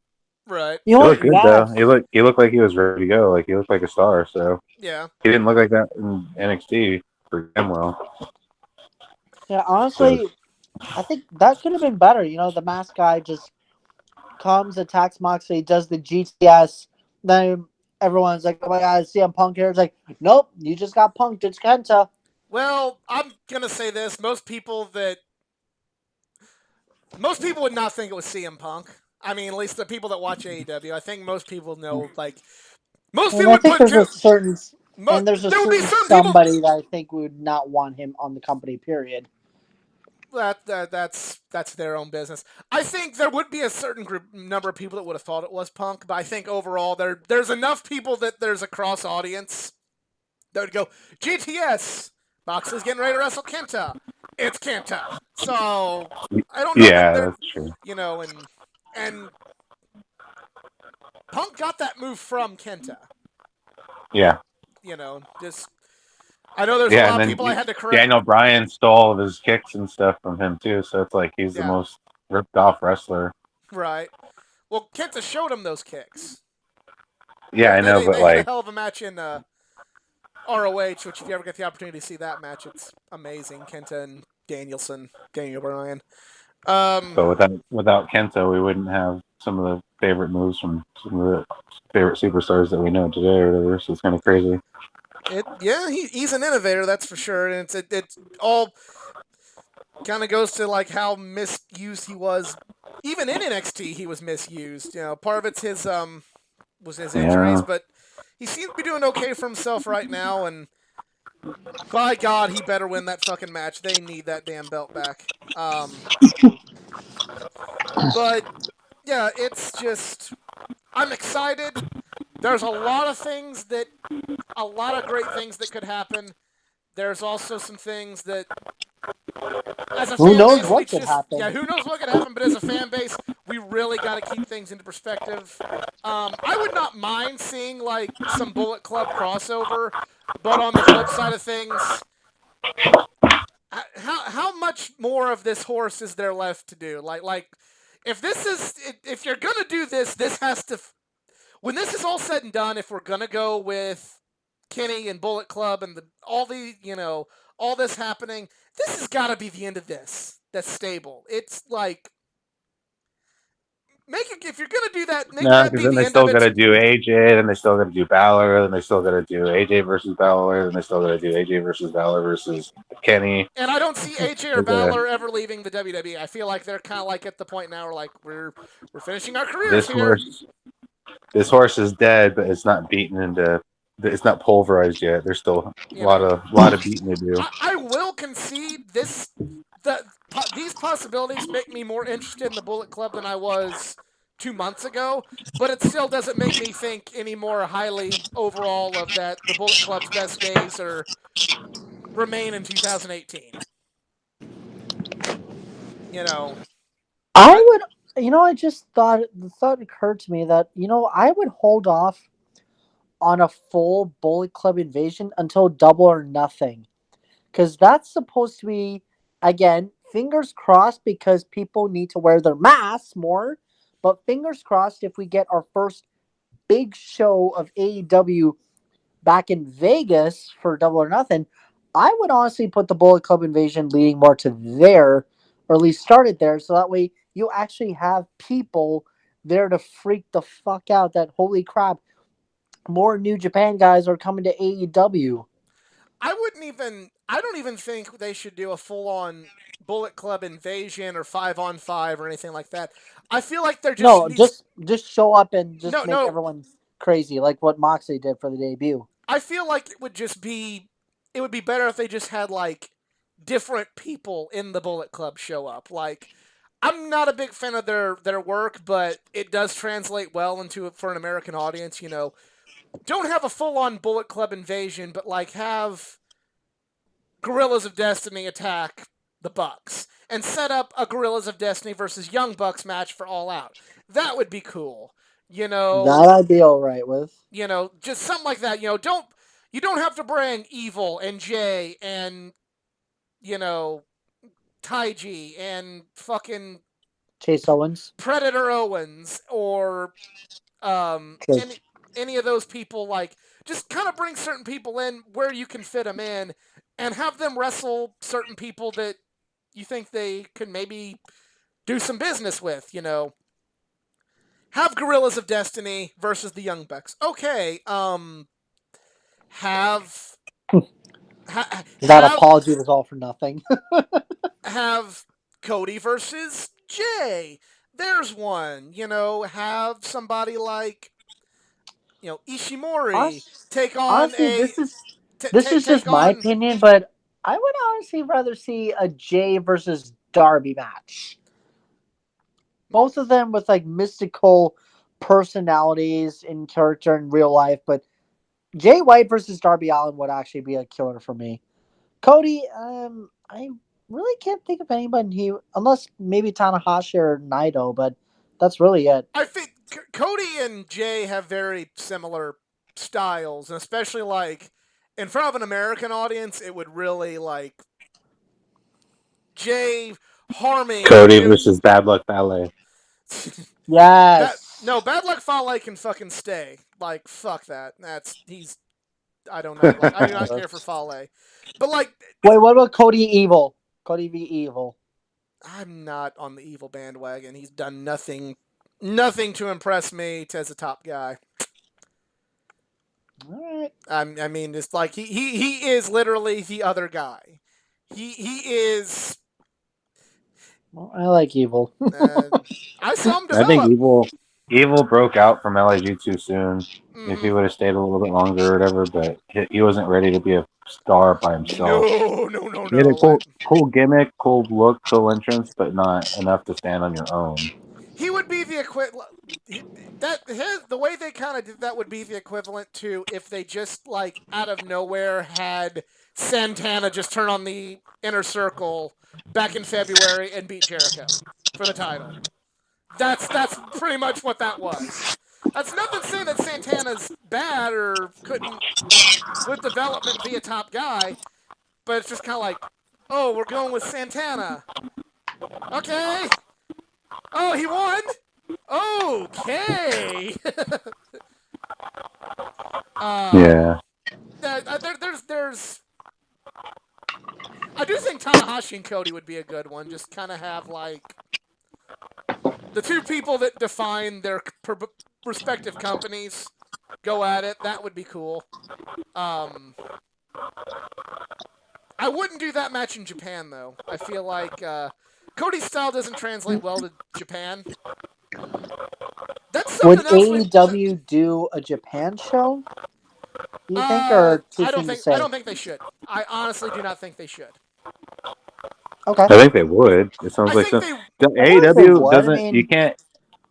[SPEAKER 1] right,
[SPEAKER 2] You
[SPEAKER 3] he
[SPEAKER 2] know
[SPEAKER 3] looked
[SPEAKER 2] what?
[SPEAKER 3] good
[SPEAKER 2] Yeah.
[SPEAKER 3] though. He looked like he was ready to go. Like he looked like a star. So
[SPEAKER 1] yeah,
[SPEAKER 3] he didn't look like that in NXT for him well.
[SPEAKER 2] Yeah, honestly, I think that could have been better. The mask guy just comes, attacks Moxley, does the GTS, then everyone's like, "Oh my God, CM Punk here." It's like, nope, you just got punked. It's Kenta.
[SPEAKER 1] Well, I'm gonna say this: most people would not think it was CM Punk. I mean, at least the people that watch AEW. I think most people know. Like, most
[SPEAKER 2] And
[SPEAKER 1] people
[SPEAKER 2] I
[SPEAKER 1] would
[SPEAKER 2] think
[SPEAKER 1] put
[SPEAKER 2] there's a certain
[SPEAKER 1] there would be certain people
[SPEAKER 2] somebody that I think would not want him on the company. Period.
[SPEAKER 1] that's their own business. I think there would be a certain number of people that would have thought it was Punk, but I think overall there's enough people that there's a cross audience that would go GTS. Moxley's getting ready to wrestle Kenta. It's Kenta. So I don't know that
[SPEAKER 3] Yeah,
[SPEAKER 1] they're
[SPEAKER 3] that's true.
[SPEAKER 1] and Punk got that move from Kenta.
[SPEAKER 3] Yeah,
[SPEAKER 1] Just I know there's a
[SPEAKER 3] yeah,
[SPEAKER 1] lot
[SPEAKER 3] and
[SPEAKER 1] of
[SPEAKER 3] then
[SPEAKER 1] people I had to correct.
[SPEAKER 3] Daniel Bryan stole all of his kicks and stuff from him too. So it's like he's the
[SPEAKER 1] Yeah,
[SPEAKER 3] most ripped off wrestler.
[SPEAKER 1] right. Well, Kenta showed him those kicks.
[SPEAKER 3] Yeah, I know, but
[SPEAKER 1] They had a
[SPEAKER 3] like,
[SPEAKER 1] hell of a match in ROH, which if you ever get the opportunity to see that match, it's amazing. Kenta and Daniel Bryan.
[SPEAKER 3] but without Kenta, we wouldn't have some of the favorite moves from some of the favorite superstars that we know today or whatever. So it's kind of crazy.
[SPEAKER 1] He's an innovator, that's for sure, and it's all kind of goes to like how misused he was. Even in NXT, he was misused. Part of it's his was his injuries,
[SPEAKER 3] Yeah,
[SPEAKER 1] but he seems to be doing okay for himself right now. And by God, he better win that fucking match. They need that damn belt back. But yeah, it's just I'm excited. There's a lot of great things that could happen. There's also some things that, as a
[SPEAKER 2] Who
[SPEAKER 1] fan
[SPEAKER 2] knows
[SPEAKER 1] base,
[SPEAKER 2] what could happen?
[SPEAKER 1] who knows what could happen. But as a fan base, we really got to keep things into perspective. I would not mind seeing like some Bullet Club crossover, but on the flip side of things, how much more of this horse is there left to do? Like if you're gonna do this, this has to when this is all said and done. If we're gonna go with Kenny and Bullet Club and all this happening, this has got to be the end of this. That's stable. It's like make it if you're gonna do that, make
[SPEAKER 3] No,
[SPEAKER 1] that
[SPEAKER 3] because
[SPEAKER 1] be
[SPEAKER 3] then
[SPEAKER 1] the
[SPEAKER 3] they
[SPEAKER 1] end of
[SPEAKER 3] still got
[SPEAKER 1] it.
[SPEAKER 3] to do AJ, then they still got to do Balor, then they still got to do AJ versus Balor, then they still got to do AJ versus Balor versus Kenny.
[SPEAKER 1] And I don't see AJ or Balor ever leaving the WWE. I feel like they're kind of like at the point now where like we're finishing our careers
[SPEAKER 3] This
[SPEAKER 1] here.
[SPEAKER 3] horse is dead, but it's not beaten into. It's not pulverized yet. There's still a
[SPEAKER 1] You know,
[SPEAKER 3] lot of beating to do.
[SPEAKER 1] I will concede these possibilities make me more interested in the Bullet Club than I was 2 months ago, but it still doesn't make me think any more highly overall of that the Bullet Club's best days are remain in 2018. You know,
[SPEAKER 2] I
[SPEAKER 1] I,
[SPEAKER 2] would, I just thought the thought occurred to me that I would hold off on a full Bullet Club invasion until Double or Nothing, because that's supposed to be, again, fingers crossed, because people need to wear their masks more. But fingers crossed, if we get our first big show of AEW back in Vegas for Double or Nothing, I would honestly put the Bullet Club invasion leading more to there, or at least start it there, so that way you actually have people there to freak the fuck out that holy crap, more New Japan guys are coming to AEW.
[SPEAKER 1] I don't even think they should do a full on Bullet Club invasion or 5-on-5 or anything like that. I feel like there just
[SPEAKER 2] No,
[SPEAKER 1] needs
[SPEAKER 2] just show up and just make
[SPEAKER 1] no.
[SPEAKER 2] everyone crazy, like what Moxley did for the debut.
[SPEAKER 1] I feel like it would be better if they just had like different people in the Bullet Club show up. Like I'm not a big fan of their work, but it does translate well into for an American audience. Don't have a full on Bullet Club invasion, but like have Gorillas of Destiny attack the Bucks and set up a Gorillas of Destiny versus Young Bucks match for All Out. That would be cool. You know,
[SPEAKER 2] That I'd be all right with.
[SPEAKER 1] just something like that. You don't have to bring Evil and Jay and you know Taiji and fucking
[SPEAKER 2] Chase Owens.
[SPEAKER 1] Predator Owens or
[SPEAKER 2] Chase.
[SPEAKER 1] any of those people. Like just kind of bring certain people in where you can fit them in and have them wrestle certain people that you think they could maybe do some business with. Have Gorillas of Destiny versus the Young Bucks. Okay, have
[SPEAKER 2] That
[SPEAKER 1] have
[SPEAKER 2] apology was all for nothing.
[SPEAKER 1] have Cody versus Jay. There's one. Have somebody like Ishimori take on
[SPEAKER 2] Honestly,
[SPEAKER 1] a
[SPEAKER 2] this is just
[SPEAKER 1] take
[SPEAKER 2] my
[SPEAKER 1] on.
[SPEAKER 2] opinion, but I would honestly rather see a Jay versus Darby match. Both of them with like mystical personalities in character in real life, but Jay White versus Darby Allin would actually be a killer for me. Cody, I really can't think of anybody unless maybe Tanahashi or Naito, but that's really it.
[SPEAKER 1] I think Cody and Jay have very similar styles, and especially like in front of an American audience, it would really like Jay harming
[SPEAKER 3] Cody
[SPEAKER 1] Jim.
[SPEAKER 3] versus Bad Luck Ballet.
[SPEAKER 2] Yes.
[SPEAKER 1] No, Bad Luck Fale can fucking stay. Like fuck that. He's. I don't know. Like I do not care for Fale, but like
[SPEAKER 2] Wait, what about Cody Evil? Cody v Evil.
[SPEAKER 1] I'm not on the evil bandwagon. He's done nothing to impress me as a top guy.
[SPEAKER 2] All right.
[SPEAKER 1] I mean, it's like he is literally the other guy. He is.
[SPEAKER 2] Well, I like Evil.
[SPEAKER 1] I saw him
[SPEAKER 3] I think
[SPEAKER 1] develop.
[SPEAKER 3] Evil broke out from LIG too soon. If he
[SPEAKER 1] Mm-hmm.
[SPEAKER 3] would have stayed a little bit longer or whatever, but he wasn't ready to be a star by himself. He had a
[SPEAKER 1] No.
[SPEAKER 3] cool gimmick, cool look, cool entrance, but not enough to stand on your own.
[SPEAKER 1] He would be the equivalent. The way they kind of did that would be the equivalent to if they just like out of nowhere had Santana just turn on the Inner Circle back in February and beat Jericho for the title. That's pretty much what that was. That's nothing saying that Santana's bad or couldn't with development be a top guy, but it's just kind of like, oh, we're going with Santana. Okay. Oh, he won. Okay.
[SPEAKER 3] Yeah.
[SPEAKER 1] There's. I do think Tanahashi and Cody would be a good one. Just kind of have like the two people that define their respective companies go at it. That would be cool. I wouldn't do that match in Japan though. I feel like Cody's style doesn't translate well to Japan. That's
[SPEAKER 2] Would
[SPEAKER 1] something else.
[SPEAKER 2] AEW do a Japan show? Do you think, or too
[SPEAKER 1] I don't
[SPEAKER 2] soon
[SPEAKER 1] think.
[SPEAKER 2] to say?
[SPEAKER 1] I don't think they should. I honestly do not think they should.
[SPEAKER 2] Okay.
[SPEAKER 3] I think they would. It sounds
[SPEAKER 1] I
[SPEAKER 3] like
[SPEAKER 1] think
[SPEAKER 3] so.
[SPEAKER 1] they.
[SPEAKER 3] The
[SPEAKER 2] I feel like they
[SPEAKER 3] AEW
[SPEAKER 2] would. I
[SPEAKER 3] doesn't.
[SPEAKER 2] mean,
[SPEAKER 3] You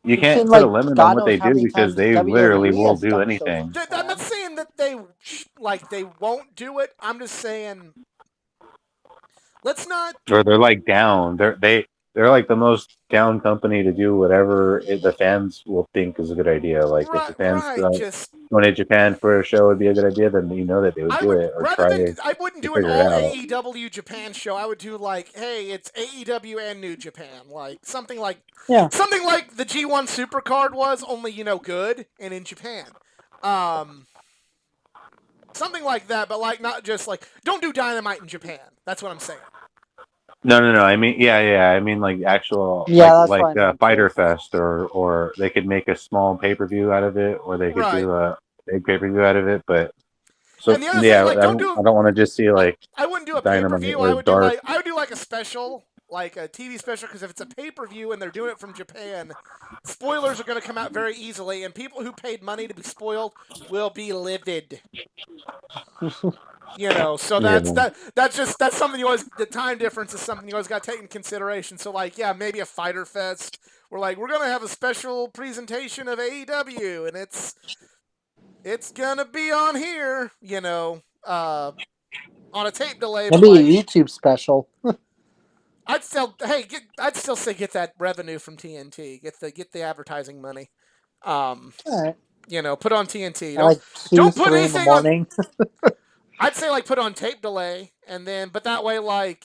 [SPEAKER 2] you've seen
[SPEAKER 3] can't put a
[SPEAKER 2] like
[SPEAKER 3] limit on
[SPEAKER 2] God
[SPEAKER 3] what
[SPEAKER 2] knows
[SPEAKER 3] they
[SPEAKER 2] how
[SPEAKER 3] do
[SPEAKER 2] many
[SPEAKER 3] because
[SPEAKER 2] times
[SPEAKER 3] they literally
[SPEAKER 2] WWE
[SPEAKER 3] will
[SPEAKER 2] has
[SPEAKER 3] do
[SPEAKER 2] done shows
[SPEAKER 3] anything.
[SPEAKER 2] in Japan.
[SPEAKER 1] I'm not saying that they won't do it. I'm just saying let's not.
[SPEAKER 3] Or they're like down. They're like the most down company to do whatever the fans will think is a good idea. Like if the fans
[SPEAKER 1] Right. Just
[SPEAKER 3] donate Japan for a show would be a good idea, then you know that they would
[SPEAKER 1] I
[SPEAKER 3] do
[SPEAKER 1] would
[SPEAKER 3] it or
[SPEAKER 1] rather
[SPEAKER 3] try
[SPEAKER 1] than
[SPEAKER 3] to
[SPEAKER 1] I wouldn't do an
[SPEAKER 3] figure it
[SPEAKER 1] all
[SPEAKER 3] out.
[SPEAKER 1] AEW Japan show. I would do like, hey, it's AEW and New Japan, like something like
[SPEAKER 2] Yeah.
[SPEAKER 1] something like the G1 Supercard was, only good and in Japan. Something like that, but like not just like don't do Dynamite in Japan. That's what I'm saying.
[SPEAKER 3] No. I mean, yeah. I mean, like actual,
[SPEAKER 2] Yeah, that's what I meant
[SPEAKER 3] Fighter
[SPEAKER 2] too.
[SPEAKER 3] Fest, or they could make a small pay-per-view out of it, or they could
[SPEAKER 1] Right.
[SPEAKER 3] do a big pay-per-view out of it. But so
[SPEAKER 1] And the other thing,
[SPEAKER 3] yeah,
[SPEAKER 1] like, don't do.
[SPEAKER 3] I don't want to just see like
[SPEAKER 1] I wouldn't do a pay per
[SPEAKER 3] Dynamite
[SPEAKER 1] view.
[SPEAKER 3] or Dark.
[SPEAKER 1] I would do like a special, like a TV special, because if it's a pay per view and they're doing it from Japan, spoilers are going to come out very easily, and people who paid money to be spoiled will be livid. So that's something you always, the time difference is something you always got to take into consideration. So like, yeah, maybe a Fighter Fest. We're like, we're gonna have a special presentation of AEW, and it's gonna be on here, on a tape delay.
[SPEAKER 2] Maybe a YouTube special.
[SPEAKER 1] I'd still say get that revenue from TNT, get the advertising money.
[SPEAKER 2] All right.
[SPEAKER 1] Put on TNT.
[SPEAKER 2] Like
[SPEAKER 1] Don't put
[SPEAKER 2] 2-3 in the
[SPEAKER 1] anything on.
[SPEAKER 2] morning.
[SPEAKER 1] I'd say like put on tape delay, and then but that way like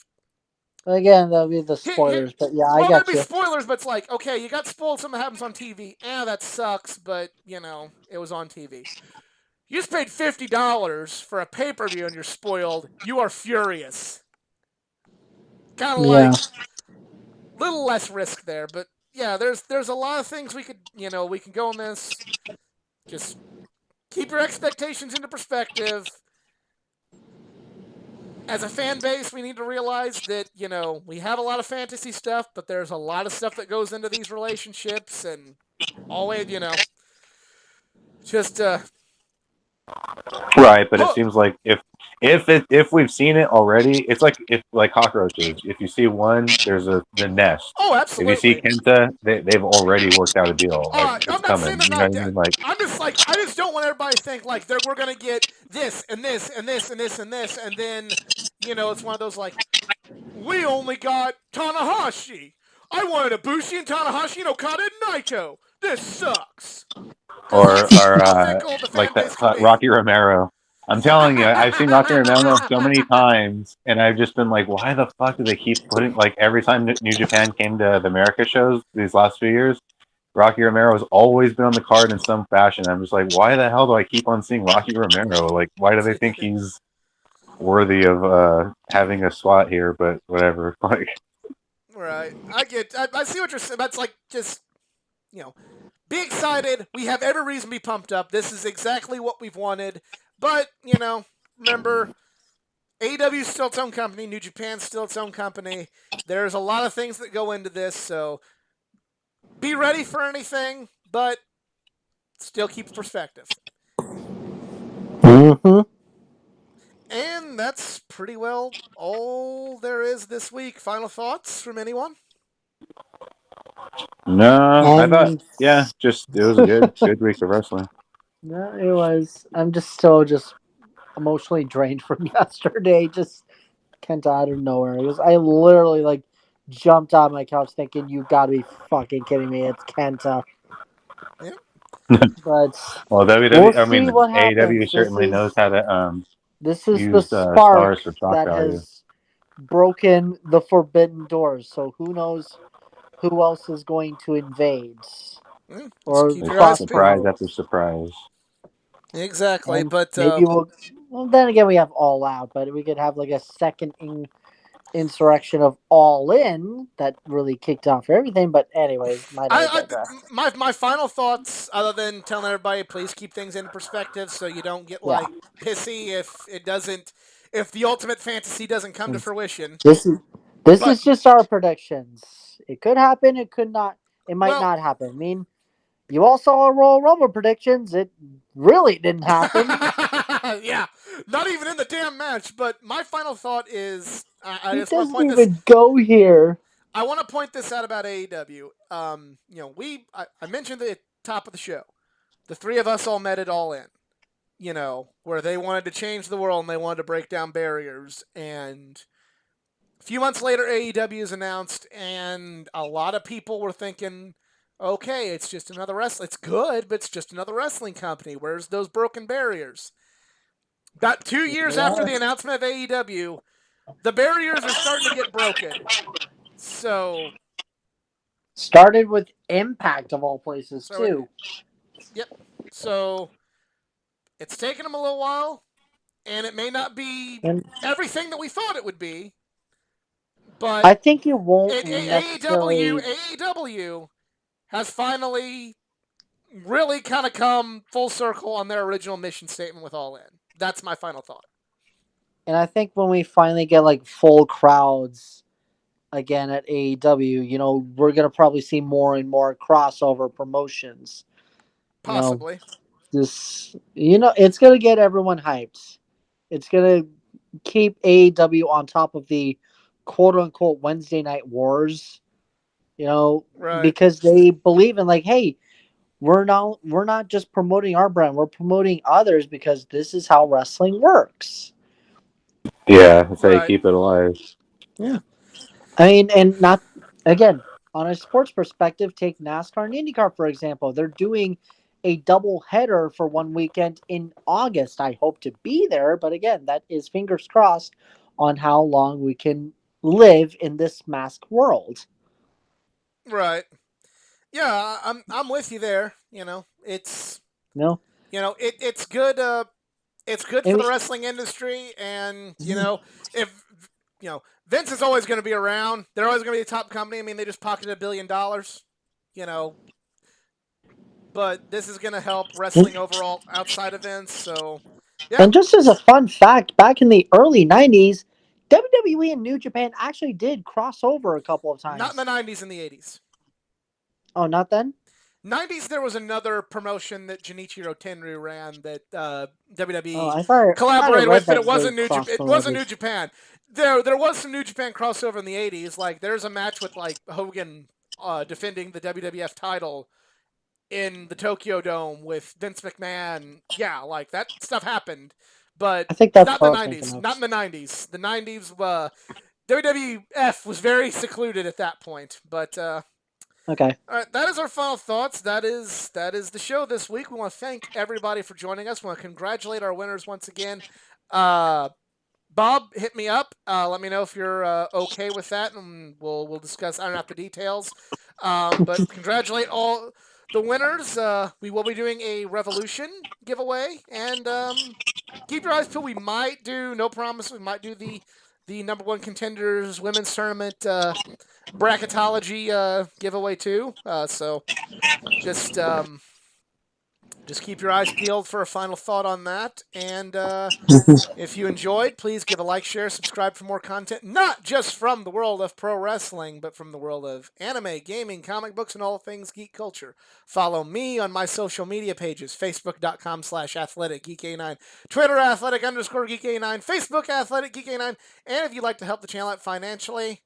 [SPEAKER 2] Again, that'll be the spoilers, but yeah, I got
[SPEAKER 1] there'll be
[SPEAKER 2] you.
[SPEAKER 1] spoilers, but it's like okay, you got spoiled. Something happens on TV. That sucks, but it was on TV. You just paid $50 for a pay per view and you're spoiled. You are furious. Kind of like little less risk there, but yeah, there's a lot of things we could we can go on this. Just keep your expectations into perspective. As a fan base, we need to realize that we have a lot of fantasy stuff, but there's a lot of stuff that goes into these relationships, and always just
[SPEAKER 3] Right, but it seems like if we've seen it already, it's like cockroaches. If you see one, there's the nest.
[SPEAKER 1] Oh,
[SPEAKER 3] If you see
[SPEAKER 1] absolutely.
[SPEAKER 3] Kenta, they've already worked out a deal. Like it's
[SPEAKER 1] I'm not saying
[SPEAKER 3] coming.
[SPEAKER 1] they're
[SPEAKER 3] You know
[SPEAKER 1] not
[SPEAKER 3] what I
[SPEAKER 1] dead.
[SPEAKER 3] mean? Like
[SPEAKER 1] I just don't want everybody to think like we're gonna get this and this and this and this and this, and then it's one of those like we only got Tanahashi. I wanted Ibushi and Tanahashi and Okada and Naito. This sucks.
[SPEAKER 3] or
[SPEAKER 1] That's how fickle the
[SPEAKER 3] like
[SPEAKER 1] fan
[SPEAKER 3] that
[SPEAKER 1] base can be.
[SPEAKER 3] Rocky Romero. I'm telling you, I've seen Rocky Romero so many times, and I've just been like, why the fuck do they keep putting like every time New Japan came to the America shows these last few years? Rocky Romero has always been on the card in some fashion. I'm just like, why the hell do I keep on seeing Rocky Romero? Like, why do they think he's worthy of having a spot here? But whatever. Like,
[SPEAKER 1] Right. I see what you're saying. That's like just be excited. We have every reason to be pumped up. This is exactly what we've wanted. But, remember, AEW is still its own company. New Japan's still its own company. There's a lot of things that go into this, so be ready for anything, but still keep perspective.
[SPEAKER 2] Mm-hmm.
[SPEAKER 1] And that's pretty well all there is this week. Final thoughts from anyone?
[SPEAKER 3] no, I thought, yeah, just it was a good week of wrestling.
[SPEAKER 2] No, it was. I'm just still emotionally drained from yesterday. Just Kent out of nowhere. I literally like jumped on my couch thinking, "You gotta be fucking kidding me! It's Kenta."
[SPEAKER 1] Yeah.
[SPEAKER 2] But
[SPEAKER 3] Well,
[SPEAKER 2] we'll
[SPEAKER 3] WWE, I mean,
[SPEAKER 2] see what
[SPEAKER 3] AEW
[SPEAKER 2] happens.
[SPEAKER 3] certainly knows how to
[SPEAKER 2] This is the
[SPEAKER 3] use
[SPEAKER 2] spark
[SPEAKER 3] stars for shock
[SPEAKER 2] that
[SPEAKER 3] value.
[SPEAKER 2] has broken the forbidden doors. So who knows who else is going to invade
[SPEAKER 1] Just
[SPEAKER 2] or
[SPEAKER 1] keep your eyes
[SPEAKER 2] cross
[SPEAKER 1] peeled.
[SPEAKER 3] Surprise
[SPEAKER 2] promote?
[SPEAKER 3] after surprise.
[SPEAKER 1] Exactly,
[SPEAKER 2] And
[SPEAKER 1] but
[SPEAKER 2] maybe we'll. Well, then again, we have All Out, but we could have like a second insurrection of All In that really kicked off everything. But anyways, I
[SPEAKER 1] I
[SPEAKER 2] digress.
[SPEAKER 1] my final thoughts, other than telling everybody, please keep things into perspective, so you don't get
[SPEAKER 2] Yeah,
[SPEAKER 1] like pissy if the ultimate fantasy doesn't come to fruition.
[SPEAKER 2] this is this
[SPEAKER 1] But
[SPEAKER 2] is just our predictions. It could happen. It could not. It might
[SPEAKER 1] well,
[SPEAKER 2] not happen. I mean, you all saw our Royal Rumble predictions. It really didn't happen.
[SPEAKER 1] yeah, not even in the damn match. But my final thought is, I
[SPEAKER 2] It
[SPEAKER 1] just want to
[SPEAKER 2] doesn't
[SPEAKER 1] point this.
[SPEAKER 2] even go here.
[SPEAKER 1] I want to point this out about AEW. I mentioned at the top of the show, the three of us all met it all in. Where they wanted to change the world and they wanted to break down barriers. And a few months later, AEW is announced, and a lot of people were thinking, okay, it's just another wrestling. It's good, but it's just another wrestling company. Where's those broken barriers? About 2 years after
[SPEAKER 2] Yeah.
[SPEAKER 1] the announcement of AEW, the barriers are starting to get broken. So,
[SPEAKER 2] Started with Impact of all places
[SPEAKER 1] so
[SPEAKER 2] too.
[SPEAKER 1] yep. So it's taken them a little while, and it may not be
[SPEAKER 2] And
[SPEAKER 1] everything that we thought it would be,
[SPEAKER 2] I
[SPEAKER 1] but
[SPEAKER 2] think it won't
[SPEAKER 1] AEW
[SPEAKER 2] necessarily.
[SPEAKER 1] AEW has finally really kind of come full circle on their original mission statement with All In. That's my final thought.
[SPEAKER 2] And I think when we finally get like full crowds again at AEW, we're gonna probably see more and more crossover promotions. You know,
[SPEAKER 1] Possibly.
[SPEAKER 2] it's gonna get everyone hyped. It's gonna keep AEW on top of the quote unquote Wednesday night wars.
[SPEAKER 1] Right.
[SPEAKER 2] Because they believe in like, hey, we're not just promoting our brand, we're promoting others because this is how wrestling works.
[SPEAKER 3] Yeah, that's how you
[SPEAKER 1] Right.
[SPEAKER 3] keep it alive.
[SPEAKER 2] Hmm.
[SPEAKER 1] Yeah.
[SPEAKER 2] I mean, and not again on a sports perspective. Take NASCAR and IndyCar for example. They're doing a double header for one weekend in August. I hope to be there, but again, that is fingers crossed on how long we can live in this mask world.
[SPEAKER 1] Right. Yeah, I'm with you there. It's
[SPEAKER 2] No,
[SPEAKER 1] it's good. It's good
[SPEAKER 2] I
[SPEAKER 1] for the
[SPEAKER 2] mean,
[SPEAKER 1] wrestling industry, and if Vince is always going to be around, they're always going to be a top company. I mean, they just pocketed $1 billion. You know, but this is going to help wrestling overall outside of Vince. So, yeah,
[SPEAKER 2] and just as a fun fact, back in the early '90s, WWE and New Japan actually did cross over a couple of
[SPEAKER 1] not in the
[SPEAKER 2] times.
[SPEAKER 1] '90s and the '80s.
[SPEAKER 2] Oh, not then.
[SPEAKER 1] '90s there was another promotion that Junichiro Tenryu ran that
[SPEAKER 2] Oh,
[SPEAKER 1] WWE
[SPEAKER 2] I thought I
[SPEAKER 1] collaborated with,
[SPEAKER 2] read
[SPEAKER 1] but
[SPEAKER 2] that they crossed
[SPEAKER 1] It
[SPEAKER 2] over.
[SPEAKER 1] wasn't New Japan. There was some New Japan crossover in the '80s. Like there's a match with like Hogan defending the WWF title in the Tokyo Dome with Vince McMahon. Yeah, like that stuff happened, but
[SPEAKER 2] I think that's
[SPEAKER 1] not
[SPEAKER 2] what
[SPEAKER 1] in
[SPEAKER 2] I
[SPEAKER 1] the
[SPEAKER 2] was thinking
[SPEAKER 1] '90s.
[SPEAKER 2] of.
[SPEAKER 1] Not in the '90s. The '90s, WWF was very secluded at that point. But
[SPEAKER 2] Okay.
[SPEAKER 1] all right, that is our final thoughts. That is the show this week. We want to thank everybody for joining us. We want to congratulate our winners once again. Uh, Bob, hit me up. Let me know if you're okay with that, and we'll discuss iron out the details. But congratulate all the winners. We will be doing a Revolution giveaway, and keep your eyes peeled. We might do, no promise, we might do the number one contenders women's tournament bracketology giveaway too. So just um, just keep your eyes peeled for a final thought on that, and if you enjoyed, please give a like, share, subscribe for more content, not just from the world of pro wrestling, but from the world of anime, gaming, comic books, and all things geek culture. Follow me on my social media pages, facebook.com/athleticgeek89, Twitter athletic_geek89, Facebook athleticgeek89, and if you'd like to help the channel out financially,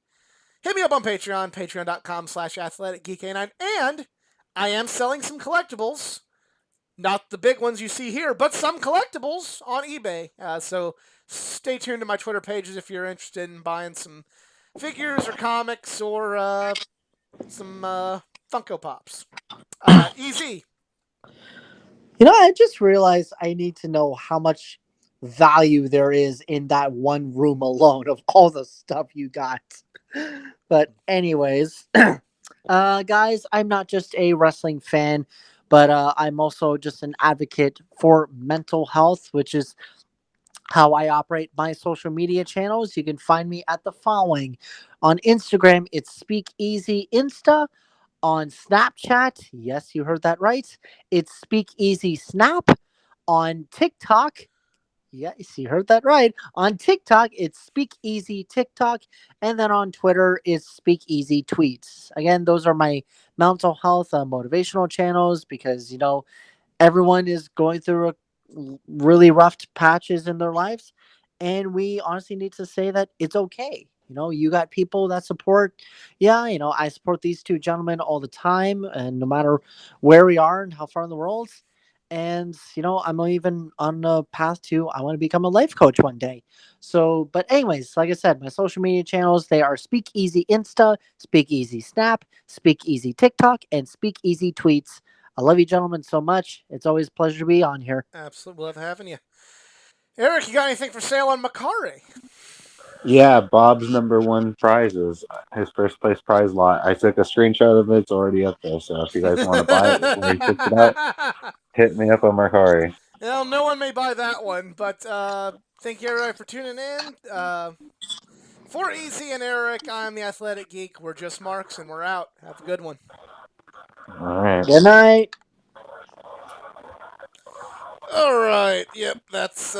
[SPEAKER 1] hit me up on Patreon, patreon.com/athleticgeek89, and I am selling some collectibles, not the big ones you see here, but some collectibles on eBay. So stay tuned to my Twitter pages if you're interested in buying some figures or comics or some Funko Pops. Easy.
[SPEAKER 2] I just realized I need to know how much value there is in that one room alone of all the stuff you got. But anyways, guys, I'm not just a wrestling fan, but I'm also just an advocate for mental health, which is how I operate my social media channels. You can find me at the following: on Instagram, it's Speak Easy Insta. On Snapchat, yes, you heard that right, it's Speak Easy Snap. On TikTok, yes, you heard that right. On TikTok, it's Speak Easy TikTok. And then on Twitter, it's Speak Easy Tweets. Again, those are my mental health motivational channels because, everyone is going through really rough patches in their lives, and we honestly need to say that it's okay. You got people that support. Yeah, I support these two gentlemen all the time, and no matter where we are and how far in the world. And I'm even on a path to I want to become a life coach one day. So, but anyways, like I said, my social media channels, they are Speak Easy Insta, Speak Easy Snap, Speak Easy TikTok, and Speak Easy Tweets. I love you, gentlemen, so much. It's always a pleasure to be on here.
[SPEAKER 1] Absolutely love having you. Eric, you got anything for sale on Makari?
[SPEAKER 3] Yeah, Bob's number one prize is his first place prize lot. I took a screenshot of it. It's already up there. So if you guys want to buy it before he ships it out, hit me up on Mercari.
[SPEAKER 1] Well, no one may buy that one, but thank you everybody for tuning in. For Easy and Eric, I'm the Athletic Geek. We're just Marks, and we're out. Have a good one.
[SPEAKER 3] All right.
[SPEAKER 2] Good night.
[SPEAKER 1] All right. Yep, that's